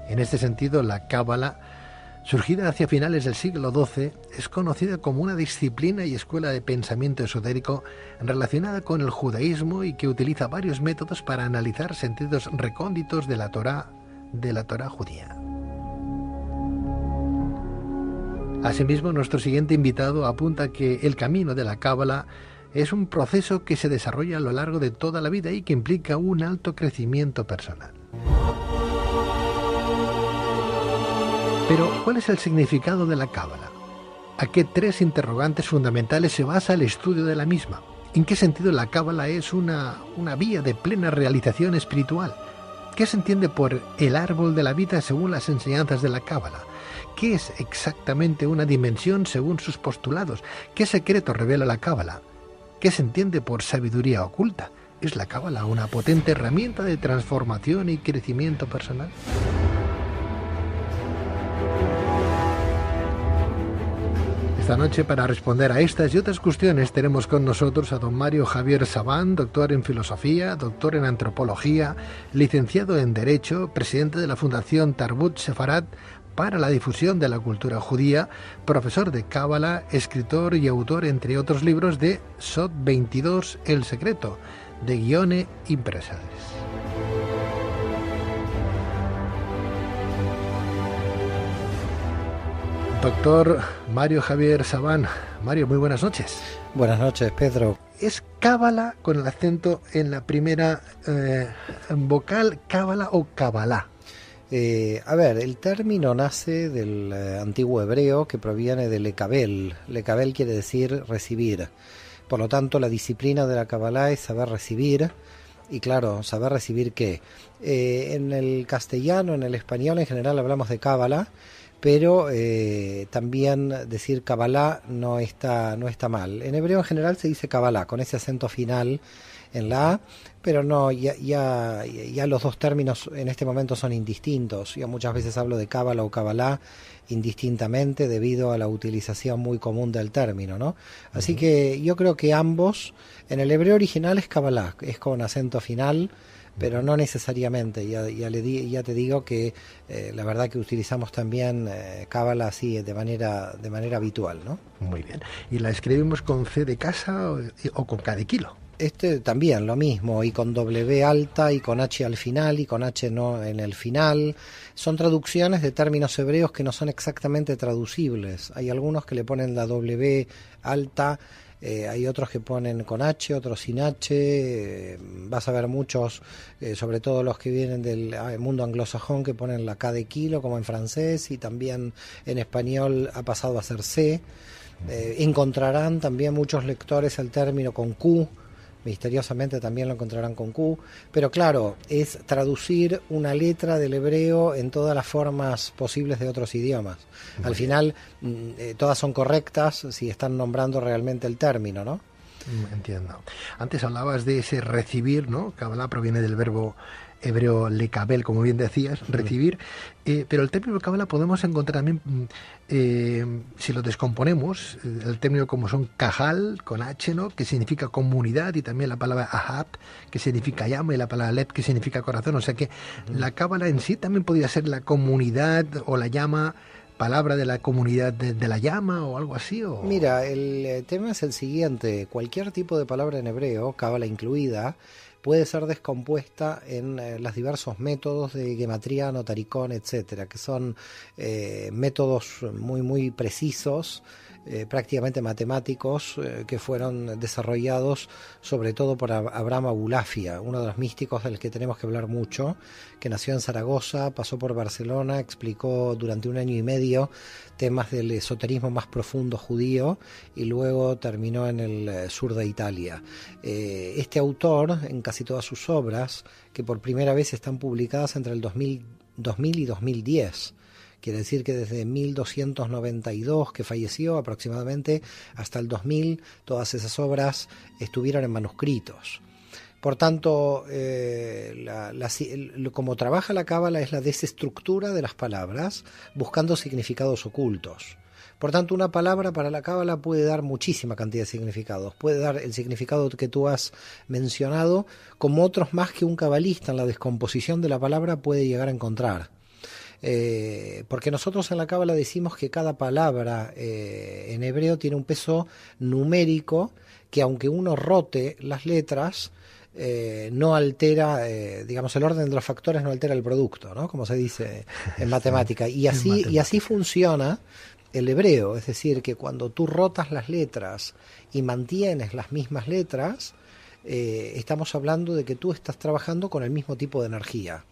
En este sentido, la Cábala, surgida hacia finales del siglo XII, es conocida como una disciplina y escuela de pensamiento esotérico relacionada con el judaísmo y que utiliza varios métodos para analizar sentidos recónditos de la Torá judía. Asimismo, nuestro siguiente invitado apunta que el camino de la Cábala es un proceso que se desarrolla a lo largo de toda la vida y que implica un alto crecimiento personal. Pero, ¿cuál es el significado de la Cábala? ¿A qué tres interrogantes fundamentales se basa el estudio de la misma? ¿En qué sentido la Cábala es una vía de plena realización espiritual? ¿Qué se entiende por el árbol de la vida según las enseñanzas de la Cábala? ¿Qué es exactamente una dimensión según sus postulados? ¿Qué secreto revela la Cábala? ¿Qué se entiende por sabiduría oculta? ¿Es la Cábala una potente herramienta de transformación y crecimiento personal? Esta noche, para responder a estas y otras cuestiones, tenemos con nosotros a don Mario Javier Sabán, doctor en Filosofía, doctor en Antropología, licenciado en Derecho, presidente de la Fundación Tarbut Sefarat para la difusión de la cultura judía, profesor de Cábala, escritor y autor, entre otros libros, de Sot 22, El Secreto, de Guione Impresades. Doctor Mario Javier Sabán. Mario, muy buenas noches. Buenas noches, Pedro. ¿Es Cábala con el acento en la primera vocal, Cábala o Cabalá? El término nace del antiguo hebreo que proviene de lekabel. Lekabel quiere decir recibir. Por lo tanto, la disciplina de la Cábala es saber recibir. Y claro, ¿saber recibir qué? En el castellano, en el español en general hablamos de Cábala, pero también decir Kabbalah no está mal. En hebreo en general se dice Kabbalah, con ese acento final en la A, pero no, ya los dos términos en este momento son indistintos. Yo muchas veces hablo de Kabbalah o Kabbalah indistintamente debido a la utilización muy común del término, ¿no? Así que yo creo que ambos, en el hebreo original es Kabbalah, es con acento final, pero no necesariamente. Ya te digo que la verdad que utilizamos también Cábala así de manera habitual, ¿no? Muy bien. ¿Y la escribimos con C de casa o con K de kilo? También lo mismo, y con W alta y con H al final y con H no en el final. Son traducciones de términos hebreos que no son exactamente traducibles. Hay algunos que le ponen la W alta, hay otros que ponen con H, otros sin H. Vas a ver muchos, sobre todo los que vienen del mundo anglosajón, que ponen la K de kilo, como en francés, y también en español ha pasado a ser C. Encontrarán también muchos lectores el término con Q. Misteriosamente también lo encontrarán con Q, pero claro, es traducir una letra del hebreo en todas las formas posibles de otros idiomas. Al final, todas son correctas si están nombrando realmente el término, ¿no? Entiendo. Antes hablabas de ese recibir, ¿no? Kabbalah proviene del verbo hebreo lekabel, como bien decías, recibir, pero el término Kabbalah podemos encontrar también, si lo descomponemos, el término como son kahal, con H, ¿no?, que significa comunidad, y también la palabra ahab, que significa llama, y la palabra lev, que significa corazón. O sea que la Kabbalah en sí también podría ser la comunidad o la llama, palabra de la comunidad de la llama o algo así. ¿O? Mira, el tema es el siguiente: cualquier tipo de palabra en hebreo, Kabbalah incluida, puede ser descompuesta en los diversos métodos de gematría, notaricón, etcétera, que son métodos muy precisos, prácticamente matemáticos, que fueron desarrollados sobre todo por Abraham Abulafia, uno de los místicos del que tenemos que hablar mucho, que nació en Zaragoza, pasó por Barcelona, explicó durante 1 año y medio temas del esoterismo más profundo judío, y luego terminó en el sur de Italia. Este autor, en casi todas sus obras, que por primera vez están publicadas entre el 2000 y 2010, quiere decir que desde 1292, que falleció aproximadamente, hasta el 2000, todas esas obras estuvieron en manuscritos. Por tanto, como trabaja la Cábala es la desestructura de las palabras, buscando significados ocultos. Por tanto, una palabra para la Cábala puede dar muchísima cantidad de significados. Puede dar el significado que tú has mencionado, como otros más que un cabalista en la descomposición de la palabra puede llegar a encontrar. Porque nosotros en la Cábala decimos que cada palabra en hebreo tiene un peso numérico que aunque uno rote las letras, no altera, digamos, el orden de los factores no altera el producto, ¿no? Como se dice en matemática. Y así funciona el hebreo, es decir, que cuando tú rotas las letras y mantienes las mismas letras, estamos hablando de que tú estás trabajando con el mismo tipo de energía.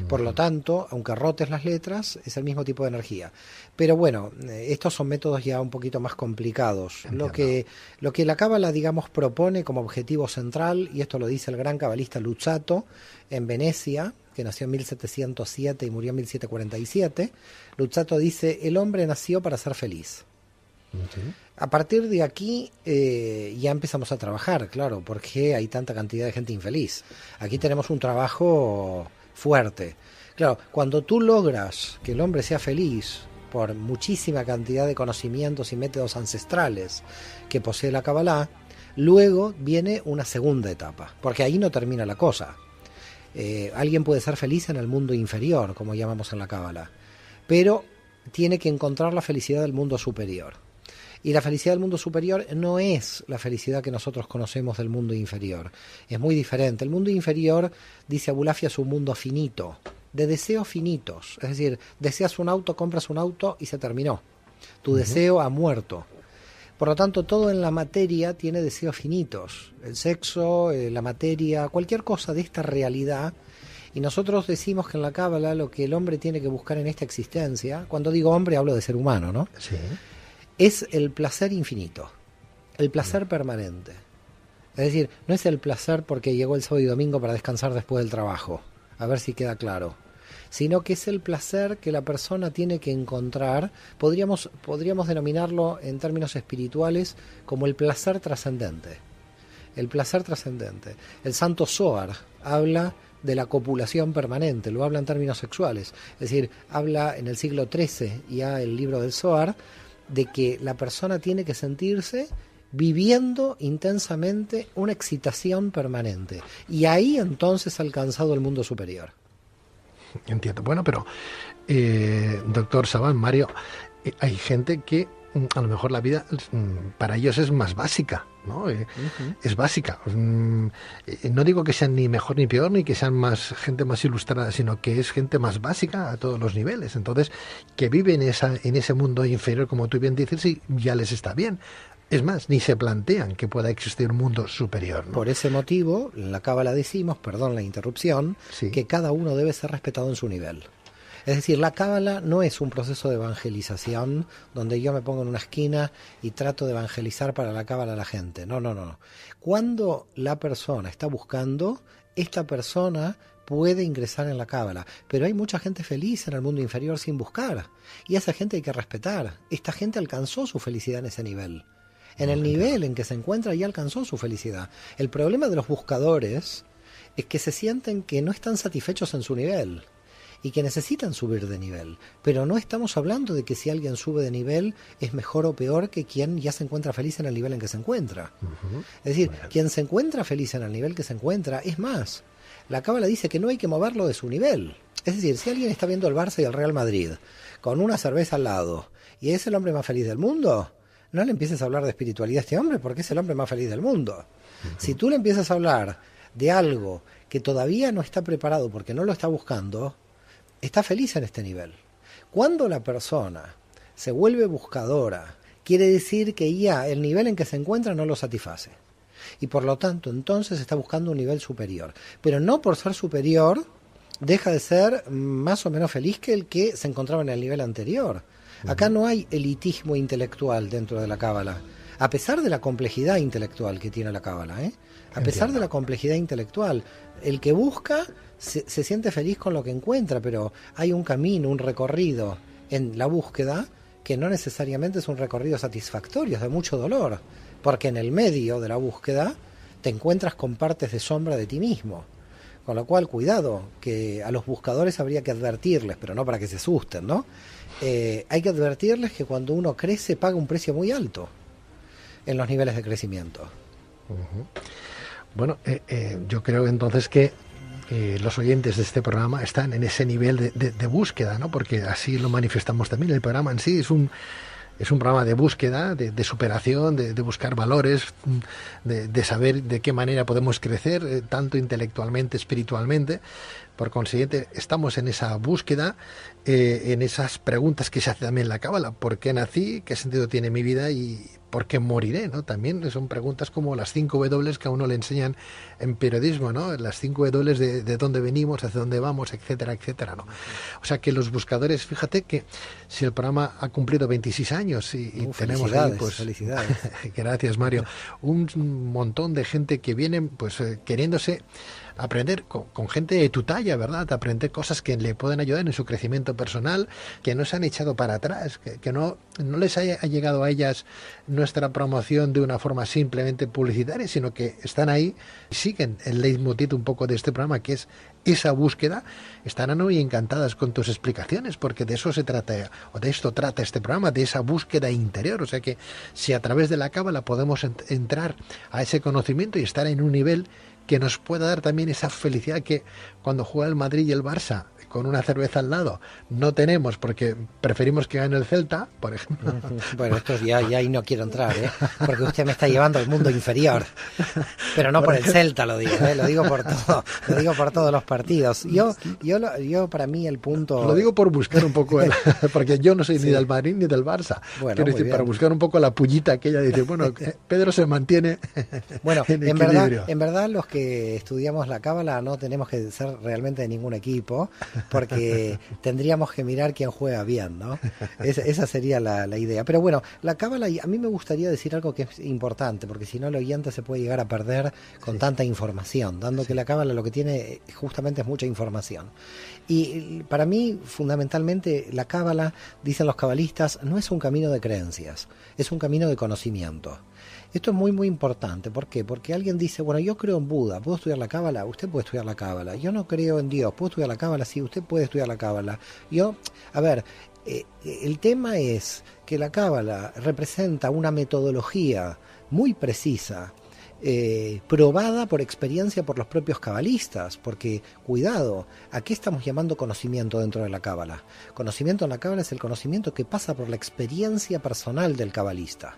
Por lo tanto, aunque rotes las letras, es el mismo tipo de energía. Pero bueno, estos son métodos ya un poquito más complicados. Lo que la Cábala, digamos, propone como objetivo central, y esto lo dice el gran cabalista Luzzatto en Venecia, que nació en 1707 y murió en 1747, Luzzatto dice: el hombre nació para ser feliz. A partir de aquí ya empezamos a trabajar, claro, porque hay tanta cantidad de gente infeliz. Aquí tenemos un trabajo fuerte. Claro, cuando tú logras que el hombre sea feliz por muchísima cantidad de conocimientos y métodos ancestrales que posee la Kabbalah, luego viene una segunda etapa, porque ahí no termina la cosa. Alguien puede ser feliz en el mundo inferior, como llamamos en la Kabbalah, pero tiene que encontrar la felicidad del mundo superior. Y la felicidad del mundo superior no es la felicidad que nosotros conocemos del mundo inferior. Es muy diferente. El mundo inferior, dice Abulafia, es un mundo finito, de deseos finitos. Es decir, deseas un auto, compras un auto y se terminó. Tu deseo ha muerto. Por lo tanto, todo en la materia tiene deseos finitos. El sexo, la materia, cualquier cosa de esta realidad. Y nosotros decimos que en la Cábala lo que el hombre tiene que buscar en esta existencia, cuando digo hombre hablo de ser humano, ¿no? Sí. Es el placer infinito, el placer permanente. Es decir, no es el placer porque llegó el sábado y domingo para descansar después del trabajo, a ver si queda claro, sino que es el placer que la persona tiene que encontrar, podríamos denominarlo en términos espirituales como el placer trascendente. El placer trascendente. El santo Zohar habla de la copulación permanente, lo habla en términos sexuales, es decir, habla en el siglo XIII, ya el libro del Zohar, de que la persona tiene que sentirse viviendo intensamente una excitación permanente. Y ahí entonces ha alcanzado el mundo superior. Entiendo. Bueno, pero, doctor Saban, Mario, hay gente que a lo mejor la vida para ellos es más básica, ¿no? Es básica. No digo que sean ni mejor ni peor, ni que sean más gente más ilustrada, sino que es gente más básica a todos los niveles. Entonces, que vive en ese mundo inferior, como tú bien dices, y ya les está bien. Es más, ni se plantean que pueda existir un mundo superior, ¿no? Por ese motivo, en la Cábala decimos, perdón la interrupción, sí, que cada uno debe ser respetado en su nivel. Es decir, la Cábala no es un proceso de evangelización donde yo me pongo en una esquina y trato de evangelizar para la Cábala a la gente. No. Cuando la persona está buscando, esta persona puede ingresar en la Cábala. Pero hay mucha gente feliz en el mundo inferior sin buscar. Y a esa gente hay que respetar. Esta gente alcanzó su felicidad en ese nivel. En el nivel en que se encuentra ya alcanzó su felicidad. El problema de los buscadores es que se sienten que no están satisfechos en su nivel y que necesitan subir de nivel, pero no estamos hablando de que si alguien sube de nivel es mejor o peor que quien ya se encuentra feliz en el nivel en que se encuentra. Es decir, quien se encuentra feliz en el nivel que se encuentra, es más, la Cábala dice que no hay que moverlo de su nivel. Es decir, si alguien está viendo el Barça y el Real Madrid con una cerveza al lado y es el hombre más feliz del mundo, no le empieces a hablar de espiritualidad a este hombre porque es el hombre más feliz del mundo. Si tú le empiezas a hablar de algo que todavía no está preparado porque no lo está buscando, está feliz en este nivel. Cuando la persona se vuelve buscadora, quiere decir que ya el nivel en que se encuentra no lo satisface. Y por lo tanto, entonces está buscando un nivel superior. Pero no por ser superior, deja de ser más o menos feliz que el que se encontraba en el nivel anterior. Acá no hay elitismo intelectual dentro de la Cábala, a pesar de la complejidad intelectual que tiene la Cábala, A pesar de la complejidad intelectual, el que busca se siente feliz con lo que encuentra, pero hay un camino, un recorrido en la búsqueda que no necesariamente es un recorrido satisfactorio, es de mucho dolor, porque en el medio de la búsqueda te encuentras con partes de sombra de ti mismo. Con lo cual, cuidado, que a los buscadores habría que advertirles, pero no para que se asusten, ¿no? Hay que advertirles que cuando uno crece paga un precio muy alto en los niveles de crecimiento. Bueno, yo creo entonces que los oyentes de este programa están en ese nivel de búsqueda, ¿no? Porque así lo manifestamos también. El programa en sí es un programa de búsqueda, de superación, de buscar valores, de saber de qué manera podemos crecer, tanto intelectualmente, espiritualmente. Por consiguiente, estamos en esa búsqueda, en esas preguntas que se hace también la Cábala. ¿Por qué nací? ¿Qué sentido tiene mi vida? ¿Y por qué moriré? ¿No? También son preguntas como las 5 W que a uno le enseñan en periodismo, ¿no? Las 5 W de dónde venimos, hacia dónde vamos, etcétera, etcétera, ¿no? O sea que los buscadores, fíjate que si el programa ha cumplido 26 años y tenemos ahí, pues, felicidades. Gracias, Mario. Un montón de gente que viene pues queriéndose aprender con gente de tu talla, ¿verdad? Aprender cosas que le pueden ayudar en su crecimiento personal, que no se han echado para atrás, que no les ha llegado a ellas nuestra promoción de una forma simplemente publicitaria, sino que están ahí y siguen el leitmotiv un poco de este programa, que es esa búsqueda. Estarán hoy encantadas con tus explicaciones, porque de eso se trata, o de esto trata este programa, de esa búsqueda interior. O sea que si a través de la Cábala podemos entrar a ese conocimiento y estar en un nivel que nos pueda dar también esa felicidad que cuando juega el Madrid y el Barça con una cerveza al lado no tenemos, porque preferimos que gane el Celta, por ejemplo. Bueno, esto ya ahí no quiero entrar, porque usted me está llevando al mundo inferior, pero no por el Celta lo digo por todo, lo digo por todos los partidos. Yo para mí el punto... Lo digo por buscar un poco, porque yo no soy ni del Madrid ni del Barça. Bueno, quiero decir, para buscar un poco la pullita aquella, dice, bueno, Pedro se mantiene bueno, en equilibrio. En verdad los que estudiamos la Cábala no tenemos que ser realmente de ningún equipo, porque tendríamos que mirar quién juega bien, ¿no? Esa sería la idea. Pero bueno, la Cábala, a mí me gustaría decir algo que es importante, porque si no el oyente se puede llegar a perder con tanta información, dando que la Cábala lo que tiene justamente es mucha información. Y para mí, fundamentalmente, la Cábala, dicen los cabalistas, no es un camino de creencias, es un camino de conocimiento. Esto es muy, muy importante. ¿Por qué? Porque alguien dice, bueno, yo creo en Buda, ¿puedo estudiar la Cábala? Usted puede estudiar la Cábala. Yo no creo en Dios, ¿puedo estudiar la Cábala? Sí, usted puede estudiar la Cábala. El tema es que la Cábala representa una metodología muy precisa, probada por experiencia por los propios cabalistas, porque, cuidado, ¿a qué estamos llamando conocimiento dentro de la Cábala? Conocimiento en la Cábala es el conocimiento que pasa por la experiencia personal del cabalista.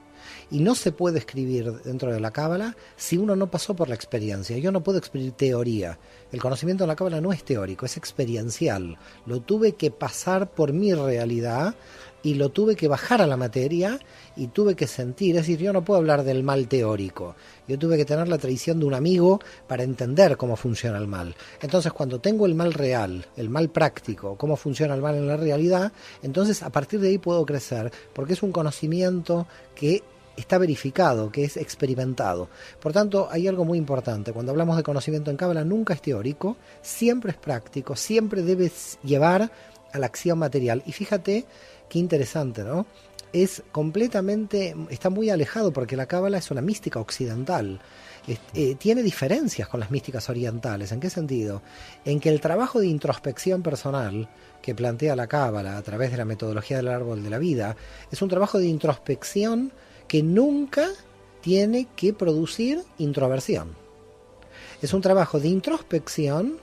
Y no se puede escribir dentro de la Cábala si uno no pasó por la experiencia. Yo no puedo escribir teoría. El conocimiento de la Cábala no es teórico, es experiencial. Lo tuve que pasar por mi realidad y lo tuve que bajar a la materia y tuve que sentir. Es decir, yo no puedo hablar del mal teórico. Yo tuve que tener la tradición de un amigo para entender cómo funciona el mal. Entonces, cuando tengo el mal real, el mal práctico, cómo funciona el mal en la realidad, entonces a partir de ahí puedo crecer, porque es un conocimiento que está verificado, que es experimentado. Por tanto, hay algo muy importante. Cuando hablamos de conocimiento en Cábala, nunca es teórico, siempre es práctico, siempre debes llevar a la acción material. Y fíjate qué interesante, ¿no? Está muy alejado, porque la Cábala es una mística occidental. Tiene diferencias con las místicas orientales. ¿En qué sentido? En que el trabajo de introspección personal que plantea la Cábala a través de la metodología del árbol de la vida es un trabajo de introspección que nunca tiene que producir introversión. Es un trabajo de introspección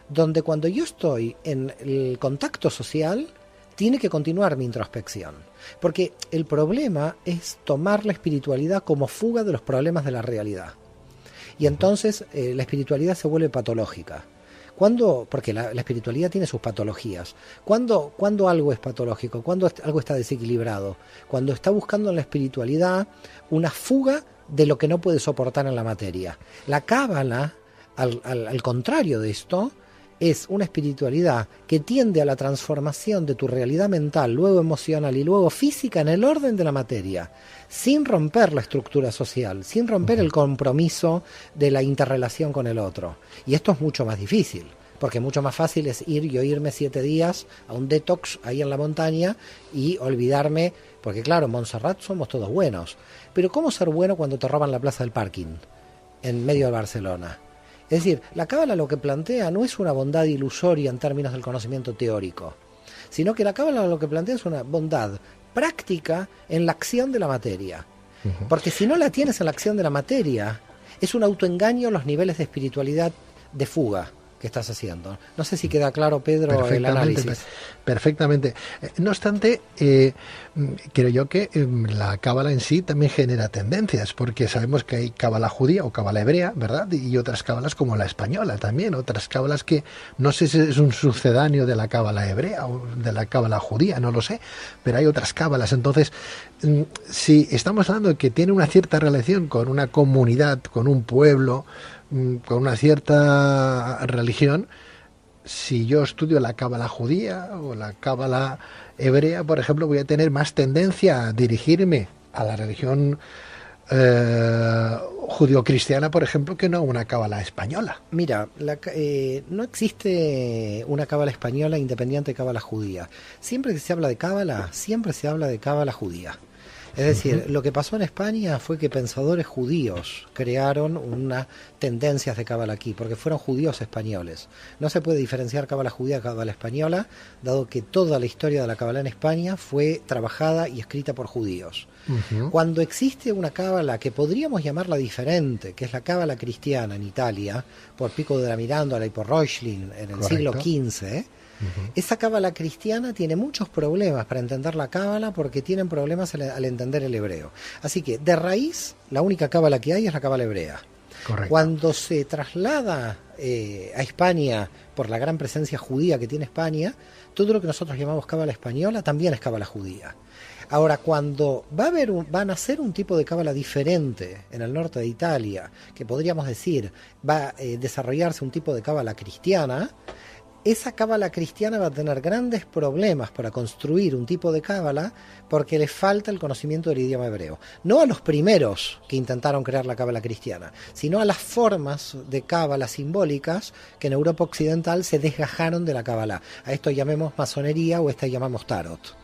donde cuando yo estoy en el contacto social, tiene que continuar mi introspección. Porque el problema es tomar la espiritualidad como fuga de los problemas de la realidad. Y entonces la espiritualidad se vuelve patológica. Porque la espiritualidad tiene sus patologías. ¿Cuándo algo es patológico? ¿Cuándo algo está desequilibrado? Cuando está buscando en la espiritualidad una fuga de lo que no puede soportar en la materia. La Cábala, al contrario de esto, es una espiritualidad que tiende a la transformación de tu realidad mental, luego emocional y luego física en el orden de la materia, sin romper la estructura social, sin romper el compromiso de la interrelación con el otro. Y esto es mucho más difícil, porque mucho más fácil es irme 7 días a un detox ahí en la montaña y olvidarme, porque claro, en Montserrat somos todos buenos, pero ¿cómo ser bueno cuando te roban la plaza del parking en medio de Barcelona? Es decir, la Cábala lo que plantea no es una bondad ilusoria en términos del conocimiento teórico, sino que la Cábala lo que plantea es una bondad práctica en la acción de la materia. Porque si no la tienes en la acción de la materia, es un autoengaño los niveles de espiritualidad de fuga que estás haciendo. No sé si queda claro, Pedro, el análisis. Perfectamente. No obstante, creo yo que la cábala en sí también genera tendencias, porque sabemos que hay cábala judía o cábala hebrea, ¿verdad? Y otras cábalas como la española también, otras cábalas que no sé si es un sucedáneo de la cábala hebrea o de la cábala judía, no lo sé, pero hay otras cábalas. Entonces, si estamos hablando de que tiene una cierta relación con una comunidad, con un pueblo, con una cierta religión, si yo estudio la cábala judía o la cábala hebrea, por ejemplo, voy a tener más tendencia a dirigirme a la religión judío-cristiana, por ejemplo, que no a una cábala española. Mira, no existe una cábala española independiente de cábala judía. Siempre que se habla de cábala, siempre se habla de cábala judía. Es decir, lo que pasó en España fue que pensadores judíos crearon unas tendencias de cábala aquí, porque fueron judíos españoles. No se puede diferenciar cábala judía de cábala española, dado que toda la historia de la cábala en España fue trabajada y escrita por judíos. Cuando existe una cábala que podríamos llamarla diferente, que es la cábala cristiana en Italia, por Pico de la Mirandola y por Reuchlin en el siglo XV, esa cábala cristiana tiene muchos problemas para entender la cábala porque tienen problemas al entender el hebreo. Así que, de raíz, la única cábala que hay es la cábala hebrea. Correcto. Cuando se traslada a España por la gran presencia judía que tiene España, todo lo que nosotros llamamos cábala española también es cábala judía. Ahora, cuando va a nacer un tipo de cábala diferente en el norte de Italia, que podríamos decir va a desarrollarse un tipo de cábala cristiana, esa cábala cristiana va a tener grandes problemas para construir un tipo de cábala porque le falta el conocimiento del idioma hebreo. No a los primeros que intentaron crear la cábala cristiana, sino a las formas de cábala simbólicas que en Europa occidental se desgajaron de la cábala. A esto llamemos masonería o esta llamamos tarot.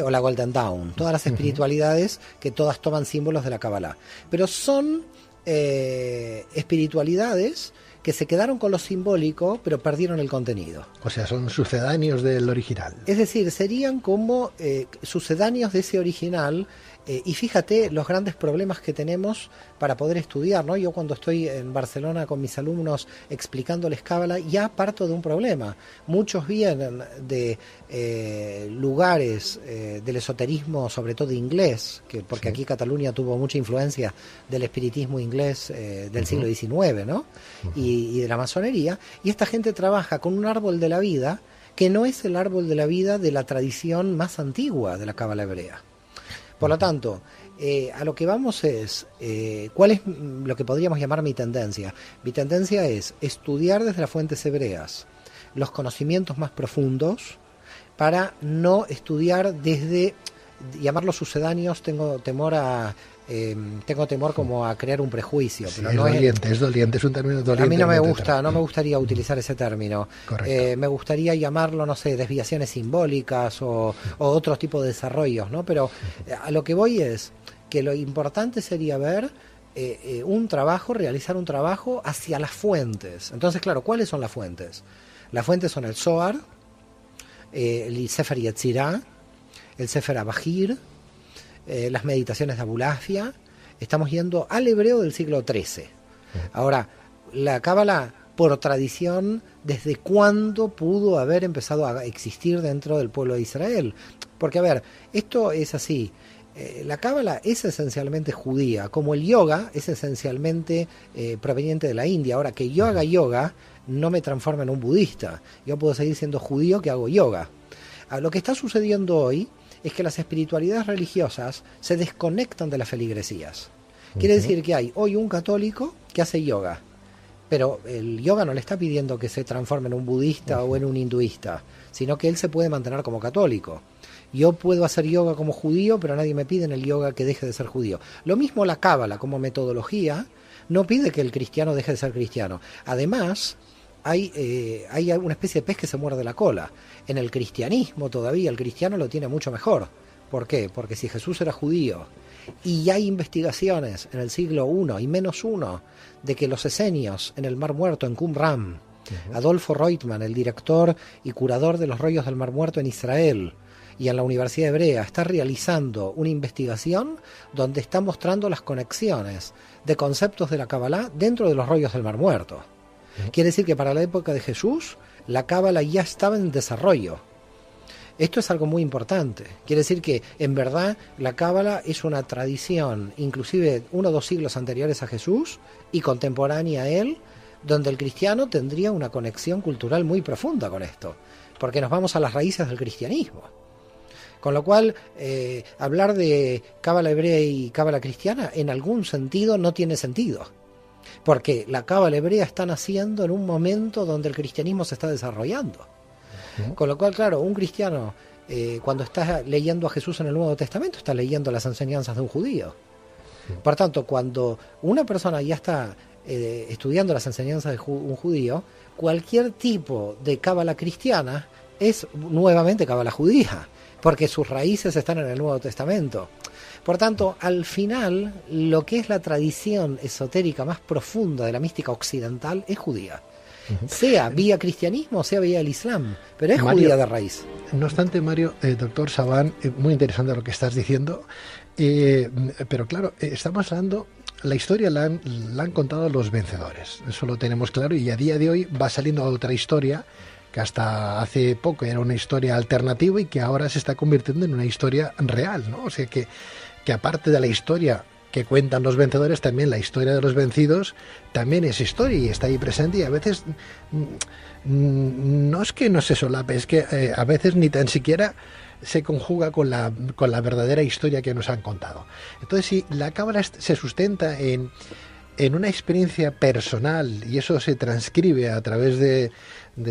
O la Golden Dawn, todas las espiritualidades que todas toman símbolos de la cábala. Pero son espiritualidades que se quedaron con lo simbólico, pero perdieron el contenido. O sea, son sucedáneos del original. Es decir, serían como sucedáneos de ese original. Y fíjate los grandes problemas que tenemos para poder estudiar, ¿no? Yo cuando estoy en Barcelona con mis alumnos explicándoles cábala, ya parto de un problema. Muchos vienen de lugares del esoterismo, sobre todo inglés, porque aquí Cataluña tuvo mucha influencia del espiritismo inglés del siglo XIX, ¿no? Y de la masonería, y esta gente trabaja con un árbol de la vida que no es el árbol de la vida de la tradición más antigua de la cábala hebrea. Por lo tanto, a lo que vamos es, ¿cuál es lo que podríamos llamar mi tendencia? Mi tendencia es estudiar desde las fuentes hebreas los conocimientos más profundos para no estudiar desde, llamarlos sucedáneos, tengo temor como a crear un prejuicio. Sí, pero es doliente, es un término doliente. A mí no me gustaría utilizar ese término. Me gustaría llamarlo, no sé, desviaciones simbólicas o otro tipo de desarrollos, ¿no? Pero a lo que voy es que lo importante sería ver realizar un trabajo hacia las fuentes. Entonces, claro, ¿cuáles son las fuentes? Las fuentes son el Zohar, el Sefer Yetzirah, el Sefer Abahir, las meditaciones de Abulafia. Estamos yendo al hebreo del siglo XIII. Ahora, la cábala, por tradición, ¿desde cuándo pudo haber empezado a existir dentro del pueblo de Israel? Porque, a ver, esto es así. La cábala es esencialmente judía, como el yoga es esencialmente proveniente de la India. Ahora, que yo haga yoga no me transforma en un budista. Yo puedo seguir siendo judío que hago yoga. Lo que está sucediendo hoy es que las espiritualidades religiosas se desconectan de las feligresías. Quiere decir que hay hoy un católico que hace yoga, pero el yoga no le está pidiendo que se transforme en un budista o en un hinduista, sino que él se puede mantener como católico. Yo puedo hacer yoga como judío, pero nadie me pide en el yoga que deje de ser judío. Lo mismo la cábala como metodología no pide que el cristiano deje de ser cristiano. Además, hay una especie de pez que se muerde la cola. En el cristianismo todavía el cristiano lo tiene mucho mejor. ¿Por qué? Porque si Jesús era judío y hay investigaciones en el siglo I y -1 de que los esenios en el Mar Muerto, en Qumran, Adolfo Reutemann, el director y curador de los rollos del Mar Muerto en Israel y en la Universidad Hebrea, está realizando una investigación donde está mostrando las conexiones de conceptos de la Kabbalah dentro de los rollos del Mar Muerto. Quiere decir que para la época de Jesús, la cábala ya estaba en desarrollo. Esto es algo muy importante. Quiere decir que, en verdad, la cábala es una tradición, inclusive 1 o 2 siglos anteriores a Jesús y contemporánea a él, donde el cristiano tendría una conexión cultural muy profunda con esto, porque nos vamos a las raíces del cristianismo. Con lo cual, hablar de cábala hebrea y cábala cristiana, en algún sentido, no tiene sentido. Porque la cábala hebrea está naciendo en un momento donde el cristianismo se está desarrollando. Con lo cual, claro, un cristiano, cuando está leyendo a Jesús en el Nuevo Testamento, está leyendo las enseñanzas de un judío. Por tanto, cuando una persona ya está estudiando las enseñanzas de un judío, cualquier tipo de cábala cristiana es nuevamente cábala judía, porque sus raíces están en el Nuevo Testamento. Por tanto, al final, lo que es la tradición esotérica más profunda de la mística occidental es judía. Sea vía cristianismo, sea vía el islam, pero es Mario, judía de raíz. No obstante, Mario, doctor Sabán, muy interesante lo que estás diciendo, pero claro, estamos hablando, la historia la han contado los vencedores, eso lo tenemos claro, y a día de hoy va saliendo otra historia que hasta hace poco era una historia alternativa y que ahora se está convirtiendo en una historia real, ¿no? O sea que aparte de la historia que cuentan los vencedores, también la historia de los vencidos también es historia y está ahí presente, y a veces no es que no se solape, es que a veces ni tan siquiera se conjuga con la verdadera historia que nos han contado. Entonces, si la cábala se sustenta en una experiencia personal y eso se transcribe a través de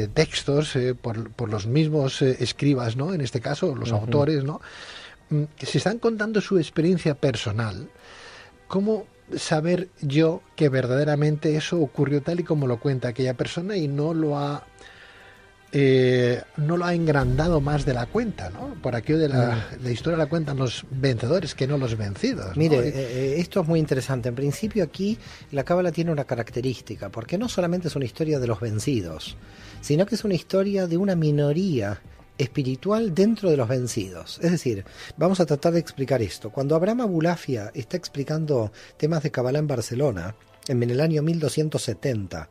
textos por los mismos escribas, ¿no? En este caso, los autores, ¿no? Que se están contando su experiencia personal. ¿Cómo saber yo que verdaderamente eso ocurrió tal y como lo cuenta aquella persona y no lo ha engrandado más de la cuenta, ¿no? Por aquello de la historia la cuentan los vencedores que no los vencidos, ¿no? Mire, esto es muy interesante. En principio aquí la cábala tiene una característica, porque no solamente es una historia de los vencidos, sino que es una historia de una minoría espiritual dentro de los vencidos. Es decir, vamos a tratar de explicar esto. Cuando Abraham Abulafia está explicando temas de cábala en Barcelona, en el año 1270,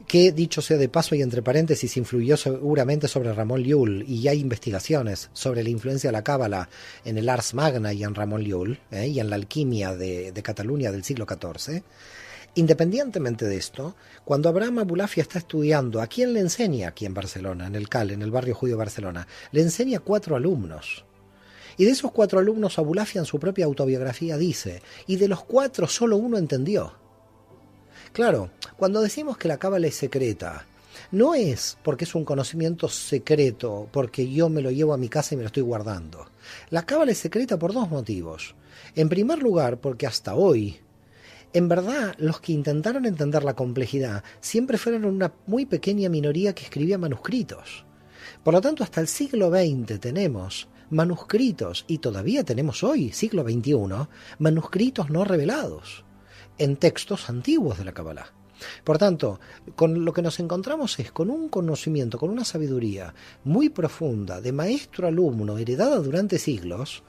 que, dicho sea de paso y entre paréntesis, influyó seguramente sobre Ramón Llull, y hay investigaciones sobre la influencia de la cábala en el Ars Magna y en Ramón Llull, y en la alquimia de Cataluña del siglo XIV. Independientemente de esto, cuando Abraham Abulafia está estudiando, ¿a quién le enseña aquí en Barcelona, en el CAL, en el barrio judío de Barcelona? Le enseña 4 alumnos. Y de esos 4 alumnos, Abulafia en su propia autobiografía dice, y de los 4 solo uno entendió. Claro, cuando decimos que la cábala es secreta, no es porque es un conocimiento secreto, porque yo me lo llevo a mi casa y me lo estoy guardando. La cábala es secreta por 2 motivos. En primer lugar, porque hasta hoy, en verdad, los que intentaron entender la complejidad siempre fueron una muy pequeña minoría que escribía manuscritos. Por lo tanto, hasta el siglo XX tenemos manuscritos, y todavía tenemos hoy, siglo XXI, manuscritos no revelados en textos antiguos de la cábala. Por tanto, con lo que nos encontramos es con un conocimiento, con una sabiduría muy profunda de maestro-alumno heredada durante siglos,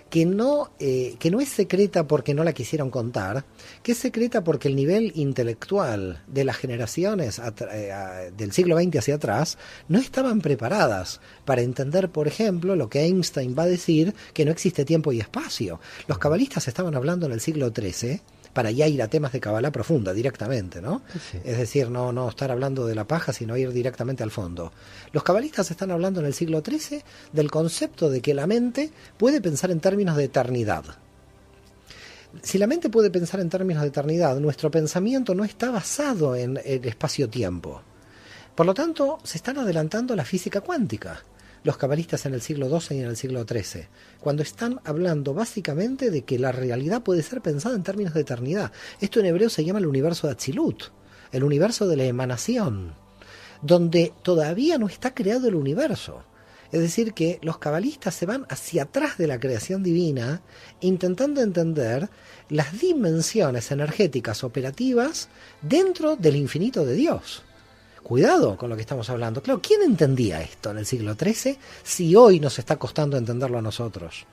que no es secreta porque no la quisieron contar, que es secreta porque el nivel intelectual de las generaciones del siglo XX hacia atrás no estaban preparadas para entender, por ejemplo, lo que Einstein va a decir, que no existe tiempo y espacio. Los cabalistas estaban hablando en el siglo XIII, para ya ir a temas de cábala profunda directamente, ¿no? Sí. Es decir, no estar hablando de la paja, sino ir directamente al fondo. Los cabalistas están hablando en el siglo XIII del concepto de que la mente puede pensar en términos de eternidad. Si la mente puede pensar en términos de eternidad, nuestro pensamiento no está basado en el espacio-tiempo. Por lo tanto, se están adelantando a la física cuántica, los cabalistas en el siglo XII y en el siglo XIII, cuando están hablando básicamente de que la realidad puede ser pensada en términos de eternidad. Esto en hebreo se llama el universo de Atzilut, el universo de la emanación, donde todavía no está creado el universo. Es decir, que los cabalistas se van hacia atrás de la creación divina, intentando entender las dimensiones energéticas operativas dentro del infinito de Dios. Cuidado con lo que estamos hablando. Claro, ¿quién entendía esto en el siglo XIII si hoy nos está costando entenderlo a nosotros?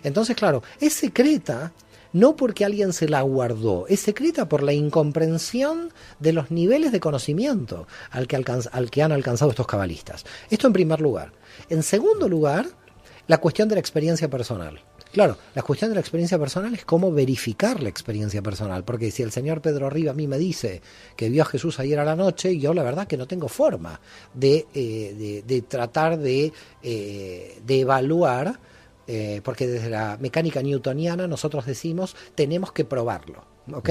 Entonces, claro, es secreta no porque alguien se la guardó, es secreta por la incomprensión de los niveles de conocimiento al que han alcanzado estos cabalistas. Esto en primer lugar. En segundo lugar, la cuestión de la experiencia personal. Claro, la cuestión de la experiencia personal es cómo verificar la experiencia personal, porque si el señor Pedro Riva a mí me dice que vio a Jesús ayer a la noche, yo la verdad que no tengo forma de tratar de evaluar, porque desde la mecánica newtoniana nosotros decimos tenemos que probarlo, ¿ok?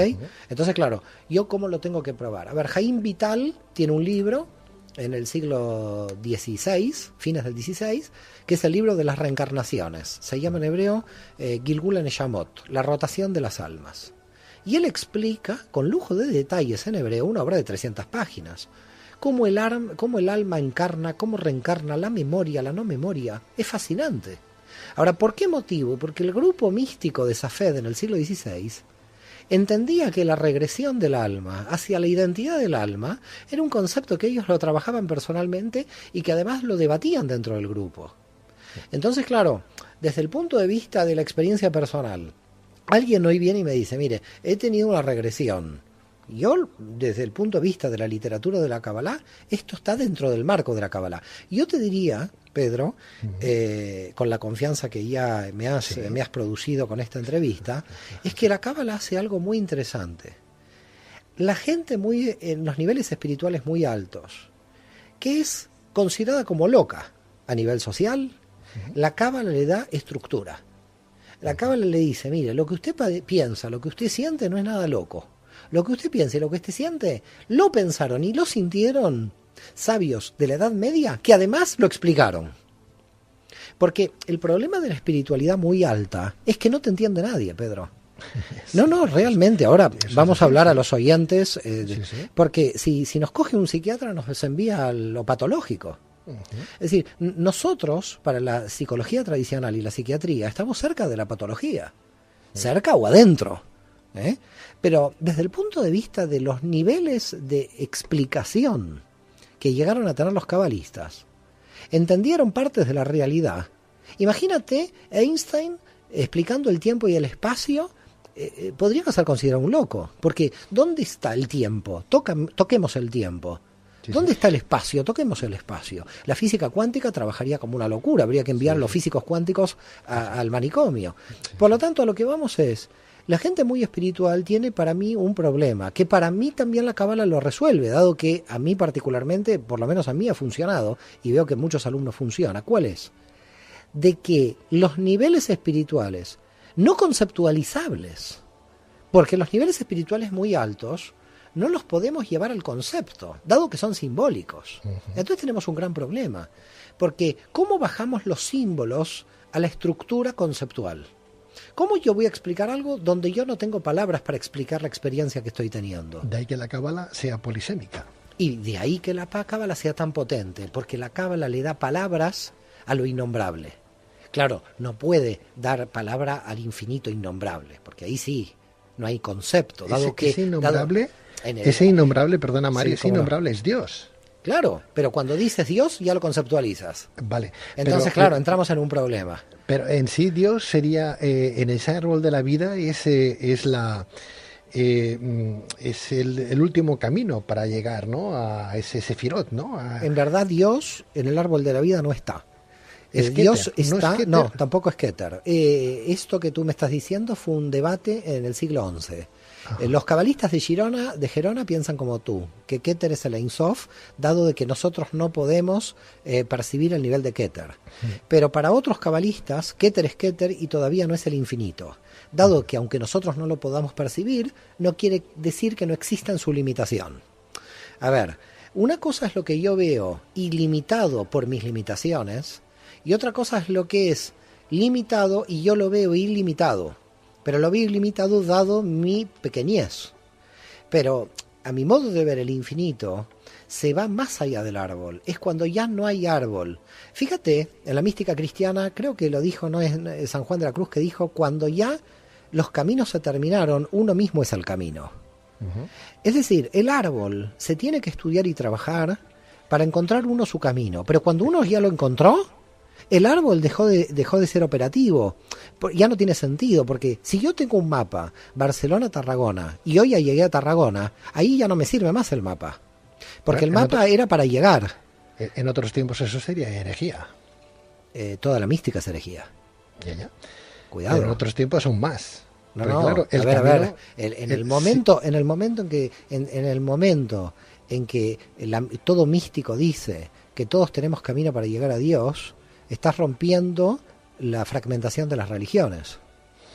Entonces, claro, ¿yo cómo lo tengo que probar? A ver, Jaime Vital tiene un libro en el siglo XVI, fines del XVI, que es el libro de las reencarnaciones. Se llama en hebreo Gilgul Neshamot, la rotación de las almas. Y él explica, con lujo de detalles en hebreo, una obra de 300 páginas, cómo el alma encarna, cómo reencarna la memoria, la no memoria. Es fascinante. Ahora, ¿por qué motivo? Porque el grupo místico de Safed en el siglo XVI entendía que la regresión del alma hacia la identidad del alma era un concepto que ellos lo trabajaban personalmente y que además lo debatían dentro del grupo. Entonces, claro, desde el punto de vista de la experiencia personal, alguien hoy viene y me dice, mire, he tenido una regresión. Yo, desde el punto de vista de la literatura de la Kabbalah, esto está dentro del marco de la Kabbalah. Yo te diría, Pedro, con la confianza que ya me has producido con esta entrevista, es que la Kabbalah hace algo muy interesante. La gente en los niveles espirituales muy altos, que es considerada como loca a nivel social, la Kabbalah le da estructura. La Kabbalah le dice, mire, lo que usted piensa, lo que usted siente no es nada loco. Lo que usted piensa y lo que usted siente, lo pensaron y lo sintieron sabios de la Edad Media, que además lo explicaron. Porque el problema de la espiritualidad muy alta es que no te entiende nadie, Pedro. No, realmente. Ahora vamos a hablar a los oyentes, porque si nos coge un psiquiatra nos envía a lo patológico. Es decir, nosotros, para la psicología tradicional y la psiquiatría, estamos cerca de la patología, cerca o adentro. Pero desde el punto de vista de los niveles de explicación que llegaron a tener los cabalistas, entendieron partes de la realidad. Imagínate Einstein explicando el tiempo y el espacio. Podría ser considerado un loco, porque ¿dónde está el tiempo? Toquemos el tiempo. ¿Dónde está el espacio? Toquemos el espacio. La física cuántica trabajaría como una locura, habría que enviar los físicos cuánticos al manicomio. Por lo tanto, a lo que vamos es, la gente muy espiritual tiene para mí un problema, que para mí también la Kabbalah lo resuelve, dado que a mí particularmente, por lo menos a mí ha funcionado, y veo que en muchos alumnos funciona. ¿Cuál es? De que los niveles espirituales, no conceptualizables, porque los niveles espirituales muy altos no los podemos llevar al concepto, dado que son simbólicos. Entonces tenemos un gran problema, porque ¿cómo bajamos los símbolos a la estructura conceptual? ¿Cómo yo voy a explicar algo donde yo no tengo palabras para explicar la experiencia que estoy teniendo? De ahí que la Kabbalah sea polisémica. Y de ahí que la Kabbalah sea tan potente, porque la Kabbalah le da palabras a lo innombrable. Claro, no puede dar palabra al infinito innombrable, porque ahí sí, no hay concepto. Dado que ese innombrable, perdona Mario, ese innombrable es Dios. Claro, pero cuando dices Dios ya lo conceptualizas. Vale. Entonces, claro, entramos en un problema. Pero en sí Dios sería, en ese árbol de la vida, es el último camino para llegar, ¿no?, a ese Sefirot, ¿no? En verdad Dios en el árbol de la vida no está. Dios está, no, tampoco es Keter. Esto que tú me estás diciendo fue un debate en el siglo XI. Los cabalistas de Gerona piensan como tú, que Keter es el Ein Sof, dado de que nosotros no podemos percibir el nivel de Keter. Pero para otros cabalistas, Keter es Keter y todavía no es el infinito. Dado que aunque nosotros no lo podamos percibir, no quiere decir que no exista en su limitación. A ver, una cosa es lo que yo veo ilimitado por mis limitaciones, y otra cosa es lo que es limitado y yo lo veo ilimitado. Pero lo veo ilimitado dado mi pequeñez. Pero a mi modo de ver el infinito se va más allá del árbol. Es cuando ya no hay árbol. Fíjate, en la mística cristiana, creo que lo dijo, no es San Juan de la Cruz, que dijo, cuando ya los caminos se terminaron, uno mismo es el camino. Es decir, el árbol se tiene que estudiar y trabajar para encontrar uno su camino. Pero cuando uno ya lo encontró, El árbol dejó de ser operativo. Ya no tiene sentido, porque si yo tengo un mapa, Barcelona-Tarragona, y hoy ya llegué a Tarragona, ahí ya no me sirve más el mapa. Porque el mapa era para llegar. En otros tiempos eso sería herejía. Toda la mística es herejía. Ya. Cuidado. Pero en otros tiempos aún más. No, claro, a ver. En el momento en que todo místico dice que todos tenemos camino para llegar a Dios, estás rompiendo la fragmentación de las religiones.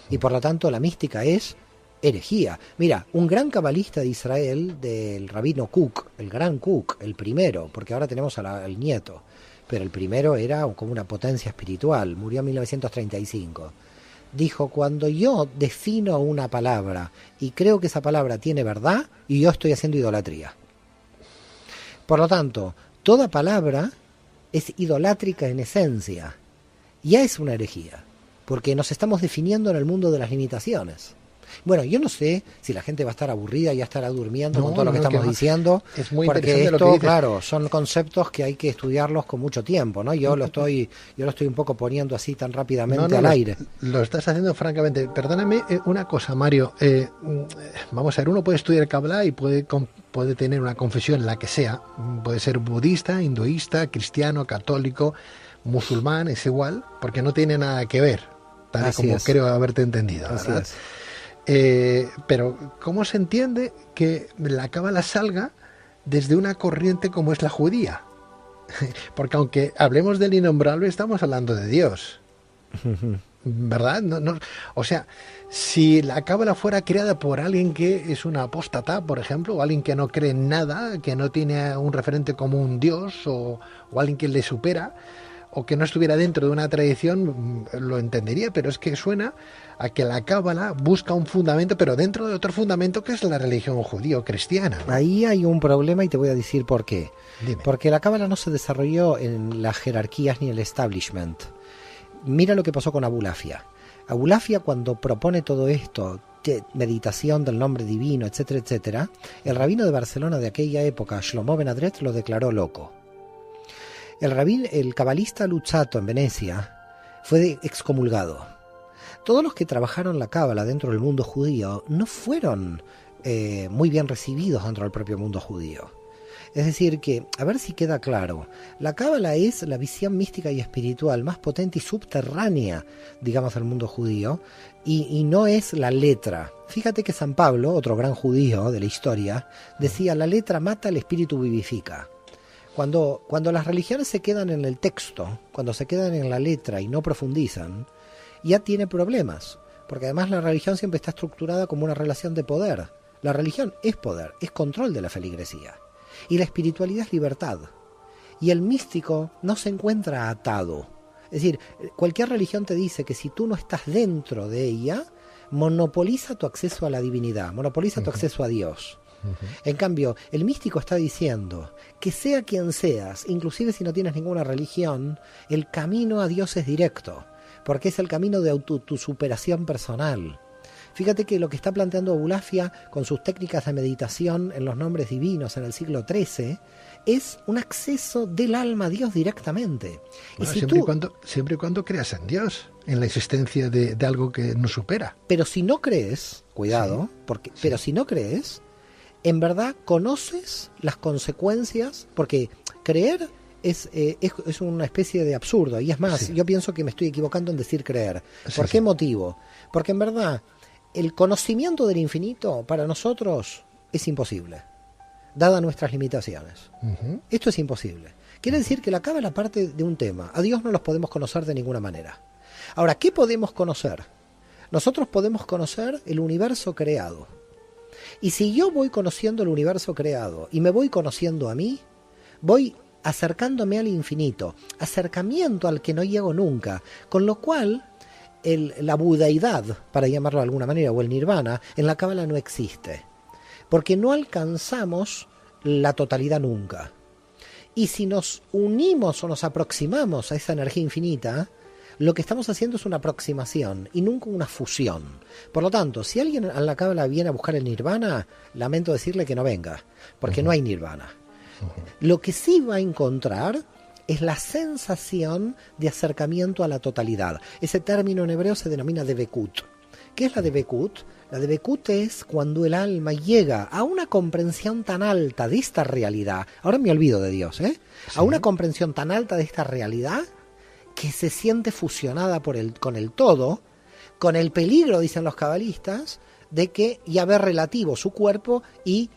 Y por lo tanto la mística es herejía. Mira, un gran cabalista de Israel, del rabino Kook, el gran Kook, el primero, porque ahora tenemos al nieto, pero el primero era como una potencia espiritual, murió en 1935. Dijo, cuando yo defino una palabra y creo que esa palabra tiene verdad, y yo estoy haciendo idolatría. Por lo tanto, toda palabra es idolátrica en esencia. Ya es una herejía, porque nos estamos definiendo en el mundo de las limitaciones. Bueno, yo no sé si la gente va a estar aburrida y ya estará durmiendo con todo lo que estamos diciendo, es muy porque esto, lo que claro, son conceptos que hay que estudiarlos con mucho tiempo, ¿no? Yo lo estoy un poco poniendo así tan rápidamente al aire. Lo estás haciendo francamente. Perdóname una cosa, Mario. Vamos a ver, uno puede estudiar Kabbalah y puede tener una confesión, la que sea. Puede ser budista, hinduista, cristiano, católico, musulmán, es igual, porque no tiene nada que ver, tal y como creo haberte entendido, ¿verdad? Así es. Pero ¿cómo se entiende que la Cábala salga desde una corriente como es la judía? Porque aunque hablemos del innombrable, estamos hablando de Dios, ¿verdad? O sea, si la Cábala fuera creada por alguien que es una apóstata, por ejemplo, o alguien que no cree en nada, que no tiene un referente como un Dios, o alguien que le supera, o que no estuviera dentro de una tradición, lo entendería, pero es que suena a que la Cábala busca un fundamento, pero dentro de otro fundamento que es la religión judío-cristiana, ¿no? Ahí hay un problema y te voy a decir por qué. Dime. Porque la Cábala no se desarrolló en las jerarquías ni el establishment. Mira lo que pasó con Abulafia. Abulafia, cuando propone todo esto, meditación del nombre divino, etcétera, etcétera, el rabino de Barcelona de aquella época, Shlomo Ben Adret, lo declaró loco. El cabalista Luzzatto en Venecia fue excomulgado. Todos los que trabajaron la cábala dentro del mundo judío no fueron muy bien recibidos dentro del propio mundo judío. Es decir que, a ver si queda claro, la cábala es la visión mística y espiritual más potente y subterránea, digamos, del mundo judío, y no es la letra. Fíjate que San Pablo, otro gran judío de la historia, decía, la letra mata, el espíritu vivifica. Cuando las religiones se quedan en el texto, cuando se quedan en la letra y no profundizan, ya tiene problemas, porque además la religión siempre está estructurada como una relación de poder. La religión es poder, es control de la feligresía. Y la espiritualidad es libertad. Y el místico no se encuentra atado. Es decir, cualquier religión te dice que si tú no estás dentro de ella, monopoliza tu acceso a la divinidad, monopoliza tu acceso a Dios. En cambio, el místico está diciendo que sea quien seas, inclusive si no tienes ninguna religión, el camino a Dios es directo, porque es el camino de tu superación personal. Fíjate que lo que está planteando Abulafia con sus técnicas de meditación en los nombres divinos en el siglo XIII es un acceso del alma a Dios directamente. Bueno, y siempre y cuando creas en Dios, en la existencia de algo que nos supera. Pero si no crees, cuidado, pero si no crees, en verdad conoces las consecuencias, porque creer es una especie de absurdo, y es más, yo pienso que me estoy equivocando en decir creer. ¿Por qué motivo? Porque en verdad el conocimiento del infinito para nosotros es imposible, dadas nuestras limitaciones. Esto es imposible. Quiere decir que la cábala parte de un tema. A Dios no los podemos conocer de ninguna manera. Ahora, ¿qué podemos conocer? Nosotros podemos conocer el universo creado. Y si yo voy conociendo el universo creado y me voy conociendo a mí, voy acercándome al infinito, acercamiento al que no llego nunca, con lo cual la budeidad, para llamarlo de alguna manera, o el nirvana, en la cábala no existe, porque no alcanzamos la totalidad nunca. Y si nos unimos o nos aproximamos a esa energía infinita, lo que estamos haciendo es una aproximación y nunca una fusión. Por lo tanto, si alguien en la cábala viene a buscar el nirvana, lamento decirle que no venga, porque no hay nirvana. Lo que sí va a encontrar es la sensación de acercamiento a la totalidad. Ese término en hebreo se denomina devekut. ¿Qué es la devekut? La devekut es cuando el alma llega a una comprensión tan alta de esta realidad. Ahora me olvido de Dios, ¿eh? Sí. A una comprensión tan alta de esta realidad que se siente fusionada con el todo, con el peligro, dicen los cabalistas, de que ya ve relativo su cuerpo y